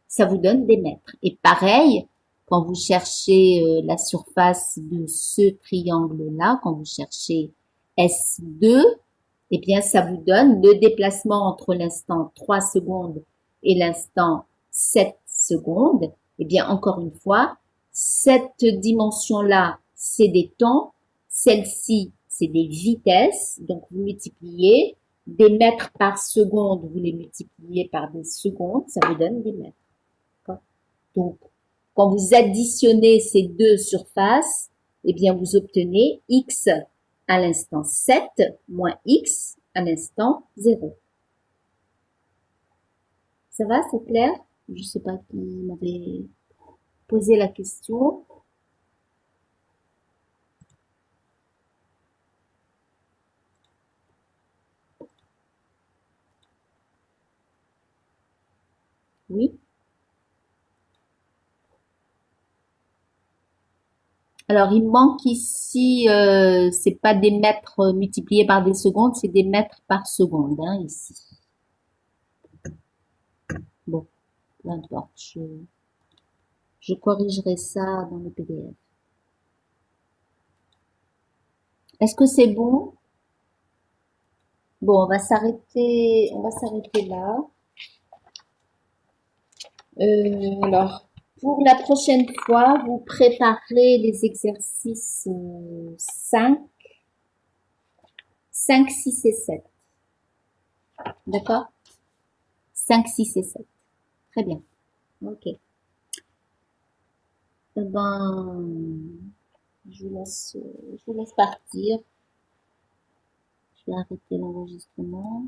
ça vous donne des mètres. Et pareil, quand vous cherchez la surface de ce triangle-là, quand vous cherchez S2, eh bien, ça vous donne le déplacement entre l'instant 3 secondes et l'instant 7 secondes. Eh bien, encore une fois, cette dimension-là, c'est des temps. Celle-ci, c'est des vitesses. Donc, vous multipliez des mètres par seconde, vous les multipliez par des secondes, ça vous donne des mètres. Donc, quand vous additionnez ces deux surfaces, eh bien, vous obtenez x à l'instant 7 moins x à l'instant 0. Ça va, c'est clair? Je ne sais pas qui m'avait posé la question. Oui. Alors, il manque ici, c'est pas des mètres multipliés par des secondes, c'est des mètres par seconde, hein, ici. Bon, peu importe, je corrigerai ça dans le PDF. Est-ce que c'est bon? Bon, on va s'arrêter là. Alors, pour la prochaine fois, vous préparez les exercices 5, 5, 6 et 7. D'accord? 5, 6 et 7. Très bien. Ok. Eh ben, je vous laisse partir. Je vais arrêter l'enregistrement.